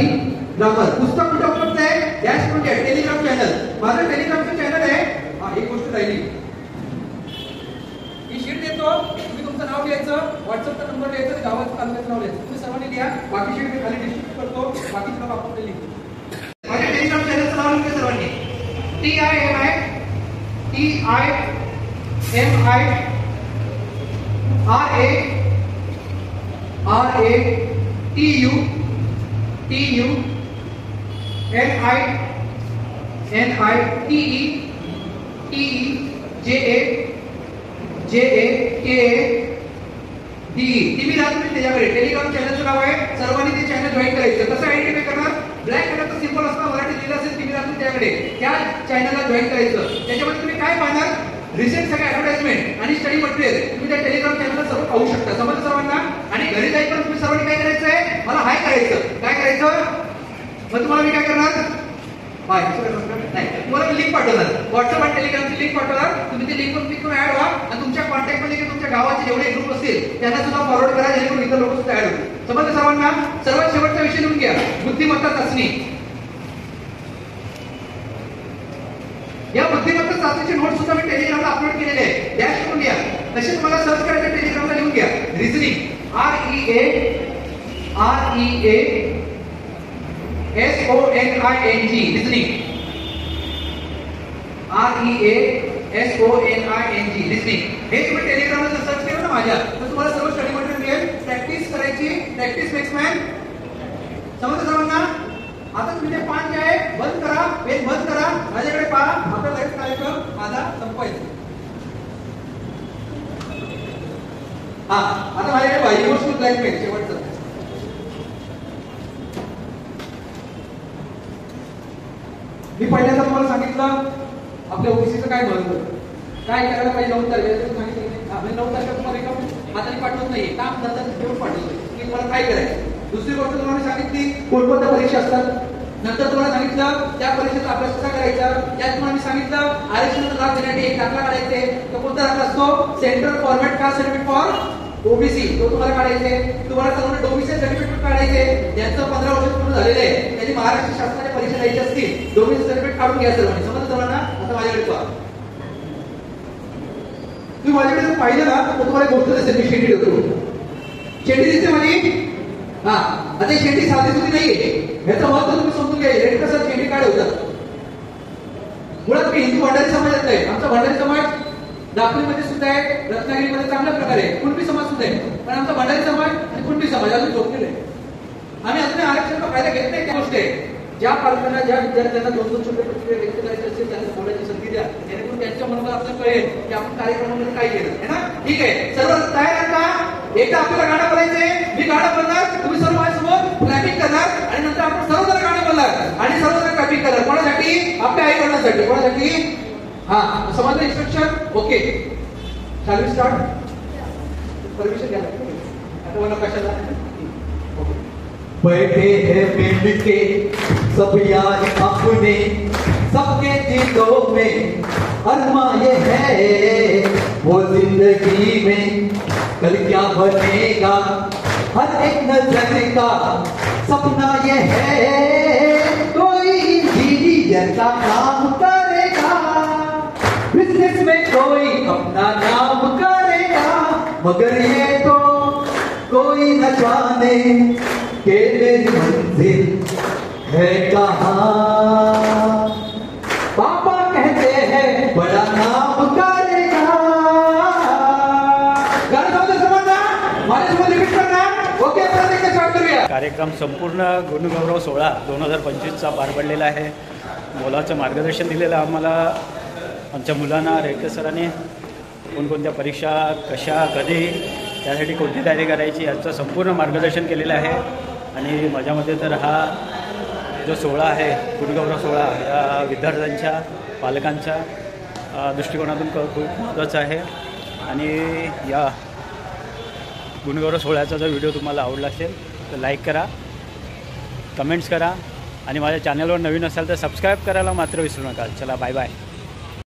ग्रामर. पुस्तक कुठे उपलब्ध आहे? डॅश करून घ्या. Telegram channel. माझं टेलिग्रामचं चॅनल आहे. हा एक गोष्ट राहिली. ही शीट देतो. तुम्ही तुमचं नाव लिहायचं. व्हॉट्सअपचा नंबर लिहायचा. गावाचं तालुक्याचं नाव लिहायचं. तुम्ही सर्वांनी लिहा. बाकी शीट मी खाली डिस्ट्रीब्यूट करतो. बाकीचं नाव आपण लिहितो. माझ्या टेलिग्राम चॅनलचं नाव लिहा सर्वांनी. टीव्ही राहतो त्याच्याकडे. टेलिग्राम चॅनलचं नाव आहे. सर्वांनी ते चॅनल जॉईन करायचं. कसं आयडेंटिफाय करणार? ब्लॅक कलरचं सिम्बॉल असतं. मराठी लिहिलं असेल टीव्ही राहतो त्याच्याकडे. त्या चॅनलला जॉईन करायचं. त्याच्यामध्ये तुम्ही काय पाहणार? रिसेंट सगळे ऍडव्हर्टाइजमेंट आणि स्टडी मटेरियल तुम्ही त्या टेलिग्राम चॅनलला सर्व पाहू शकता. समजलं सर्वांना? आणि घरी जाईपर्यंत तुम्ही सर्वांनी काय करायचंय, मला हाय करायचं. काय करायचं मग तुम्हाला मी काय करणार, हाय नाही, तुम्हाला मी लिंक पाठवणार, व्हॉट्सअप आणि टेलिग्रामची लिंक पाठवणार. तुम्ही ती लिंकवर क्लिक करून ऍड व्हा आणि तुमच्या कॉन्टॅक्टमध्ये किंवा तुमच्या गावाचे जेवढे ग्रुप असतील त्यांना सुद्धा फॉरवर्ड करा, जेणेकरून इतर लोक सुद्धा ऍड होतील. समजलं सर्वांना? सर्वात शेवटचा विषय लिहून घ्या, बुद्धिमत्ता चाचणी. या बुद्धिमत्ता चाचणीचे नोट सुद्धा मी टेलिग्रामला अपलोड केलेले आहे, डॅश करून घ्या. तसे तुम्हाला सर्च करायचं टेलिग्रामला लिहून घ्या. Reasoning REASONING listening, REASONING listening. हे तुम्ही टेलिग्रामला जर सर्च केलं ना माझ्या, तर तुम्हाला सर्व स्टडी मटेरियल मिळेल. प्रॅक्टिस करायची, प्रॅक्टिस मेक्स मॅन. समजलं सर्वांना? आता तुम्ही ते पान जे आहे बंद करा, पेन बंद करा, माझ्याकडे पहा. आपला लाईव्ह कार्यक्रम माझा संपवायचा. हा आता माझ्याकडे पाहिजे गोष्ट ब्लॅकमेल शेवटचं. मी पहिल्यांदा तुम्हाला सांगितलं आपल्या ओबीसीचं काय महत्व, काय करायला पाहिजे. 9 तारखेला सांगितलं 9 तारखेला तुम्हाला एका हाताने पाठवत नाहीये, काम करतात घेऊन पाठवतोय की तुम्हाला काय करायचं. दुसरी गोष्ट तुम्हाला सांगितली कोणकोणत्या परीक्षा असतात. नंतर तुम्हाला सांगितलं त्या परीक्षेचा अभ्यास कसा करायचा. त्यात तुम्हाला मी सांगितलं आरक्षणाचा लाभ देण्यासाठी एक दाखला काढायचे. तो कोणता दाखला असतो, central format caste certificate for OBC, तो तुम्हाला काढायचे. तुम्हाला सर्वांना डोमिसाइल सर्टिफिकेट काढायचे, ज्यांचं 15 वर्ष पूर्ण झालेले आहे, त्यांनी महाराष्ट्र शासनाच्या परीक्षा द्यायची असतील, डोमिसाइल सर्टिफिकेट काढून घ्या सर्वांनी. समजलं सर्वांना? आता माझ्याकडे पहा, तुम्ही माझ्याकडे जर पाहिलं ना तर तुम्हाला एक गोष्ट दिसेल. मी शेंडी देतो, शेंडी दिसते माझी. हा आता शेंडी साधी सुधी नाहीये, याचं महत्व तुम्ही समजून घ्या. रेड कसं शेंडी काढे होतात. मुळात मी हिंदू भंडारी समाजातला आहे. आमचा भंडारी समाज दापोलीमध्ये सुद्धा आहे, रत्नागिरीमध्ये चांगल्या प्रकारे आहे, कुणबी समाज सुद्धा आहे. पण आमचा भंडारी समाज आणि कुणबी समाज अजून झोपलेला आहे. आम्ही अजून आरक्षणाचा फायदा घेत नाही. त्या गोष्ट आहे, ज्या पालकांना ज्या विद्यार्थ्यांना 2-2 छोटे प्रतिक्रिया व्यक्त करायचे असेल त्यांना बोलायची संधी द्या, जेणेकरून त्यांच्या मनाला आपल्याला कळेल की आपण कार्यक्रमामध्ये काय केलं आहे ना. ठीक आहे, सर्व तयार आहात का? एकदा आपल्याला गाणं बोलायचंय, मी गाणं बोलणार, तुम्ही सर्व माझ्यासोबत क्लॅपिंग करणार आणि नंतर आपण सर्वजण गाणं बोलणार आणि सर्वजण क्लॅपिंग करणार. कोणासाठी? आपल्या आई वडिलांसाठी. कोणासाठी? हा समजलं instruction? Okay, shall we start? Permission घ्या आता मला कशाला. बैठे हैं मिलके सब यार अपने, सबके दिलों में अरमा ये है वो जिंदगी में कल क्या बनेगा, हर एक नजर का सपना ये है कोई इंजीनियर का काम करेगा, बिजनेस में कोई अपना नाम करेगा, मगर ये तो कोई न जाने के मेरी मंजिल है कहाँ। पापा कहते हैं बड़ा नाम करेगा। ओके, कार्यक्रम संपूर्ण गुणगौरव सोहळा 2025चा पार पडलेला आहे. मोलाचं मार्गदर्शन दिलेलं आम्हाला आमच्या मुलांना रेडके सरांनी. कोणकोणत्या परीक्षा कशा कधी त्यासाठी कोणती तयारी करायची याचं संपूर्ण मार्गदर्शन केलेलं आहे. आणि माझ्यामध्ये तर हा जो सोहळा आहे गुणगौरव सोहळा या विद्यार्थ्यांच्या पालकांच्या दृष्टिकोनातून खूप महत्त्वाचा आहे. आणि या गुणगौरव सोहळ्याचा जर व्हिडिओ तुम्हाला आवडला असेल तर लाईक करा, कमेंट्स करा आणि माझ्या चॅनलवर नवीन असाल तर सबस्क्राईब करायला मात्र विसरू नका. चला बाय बाय.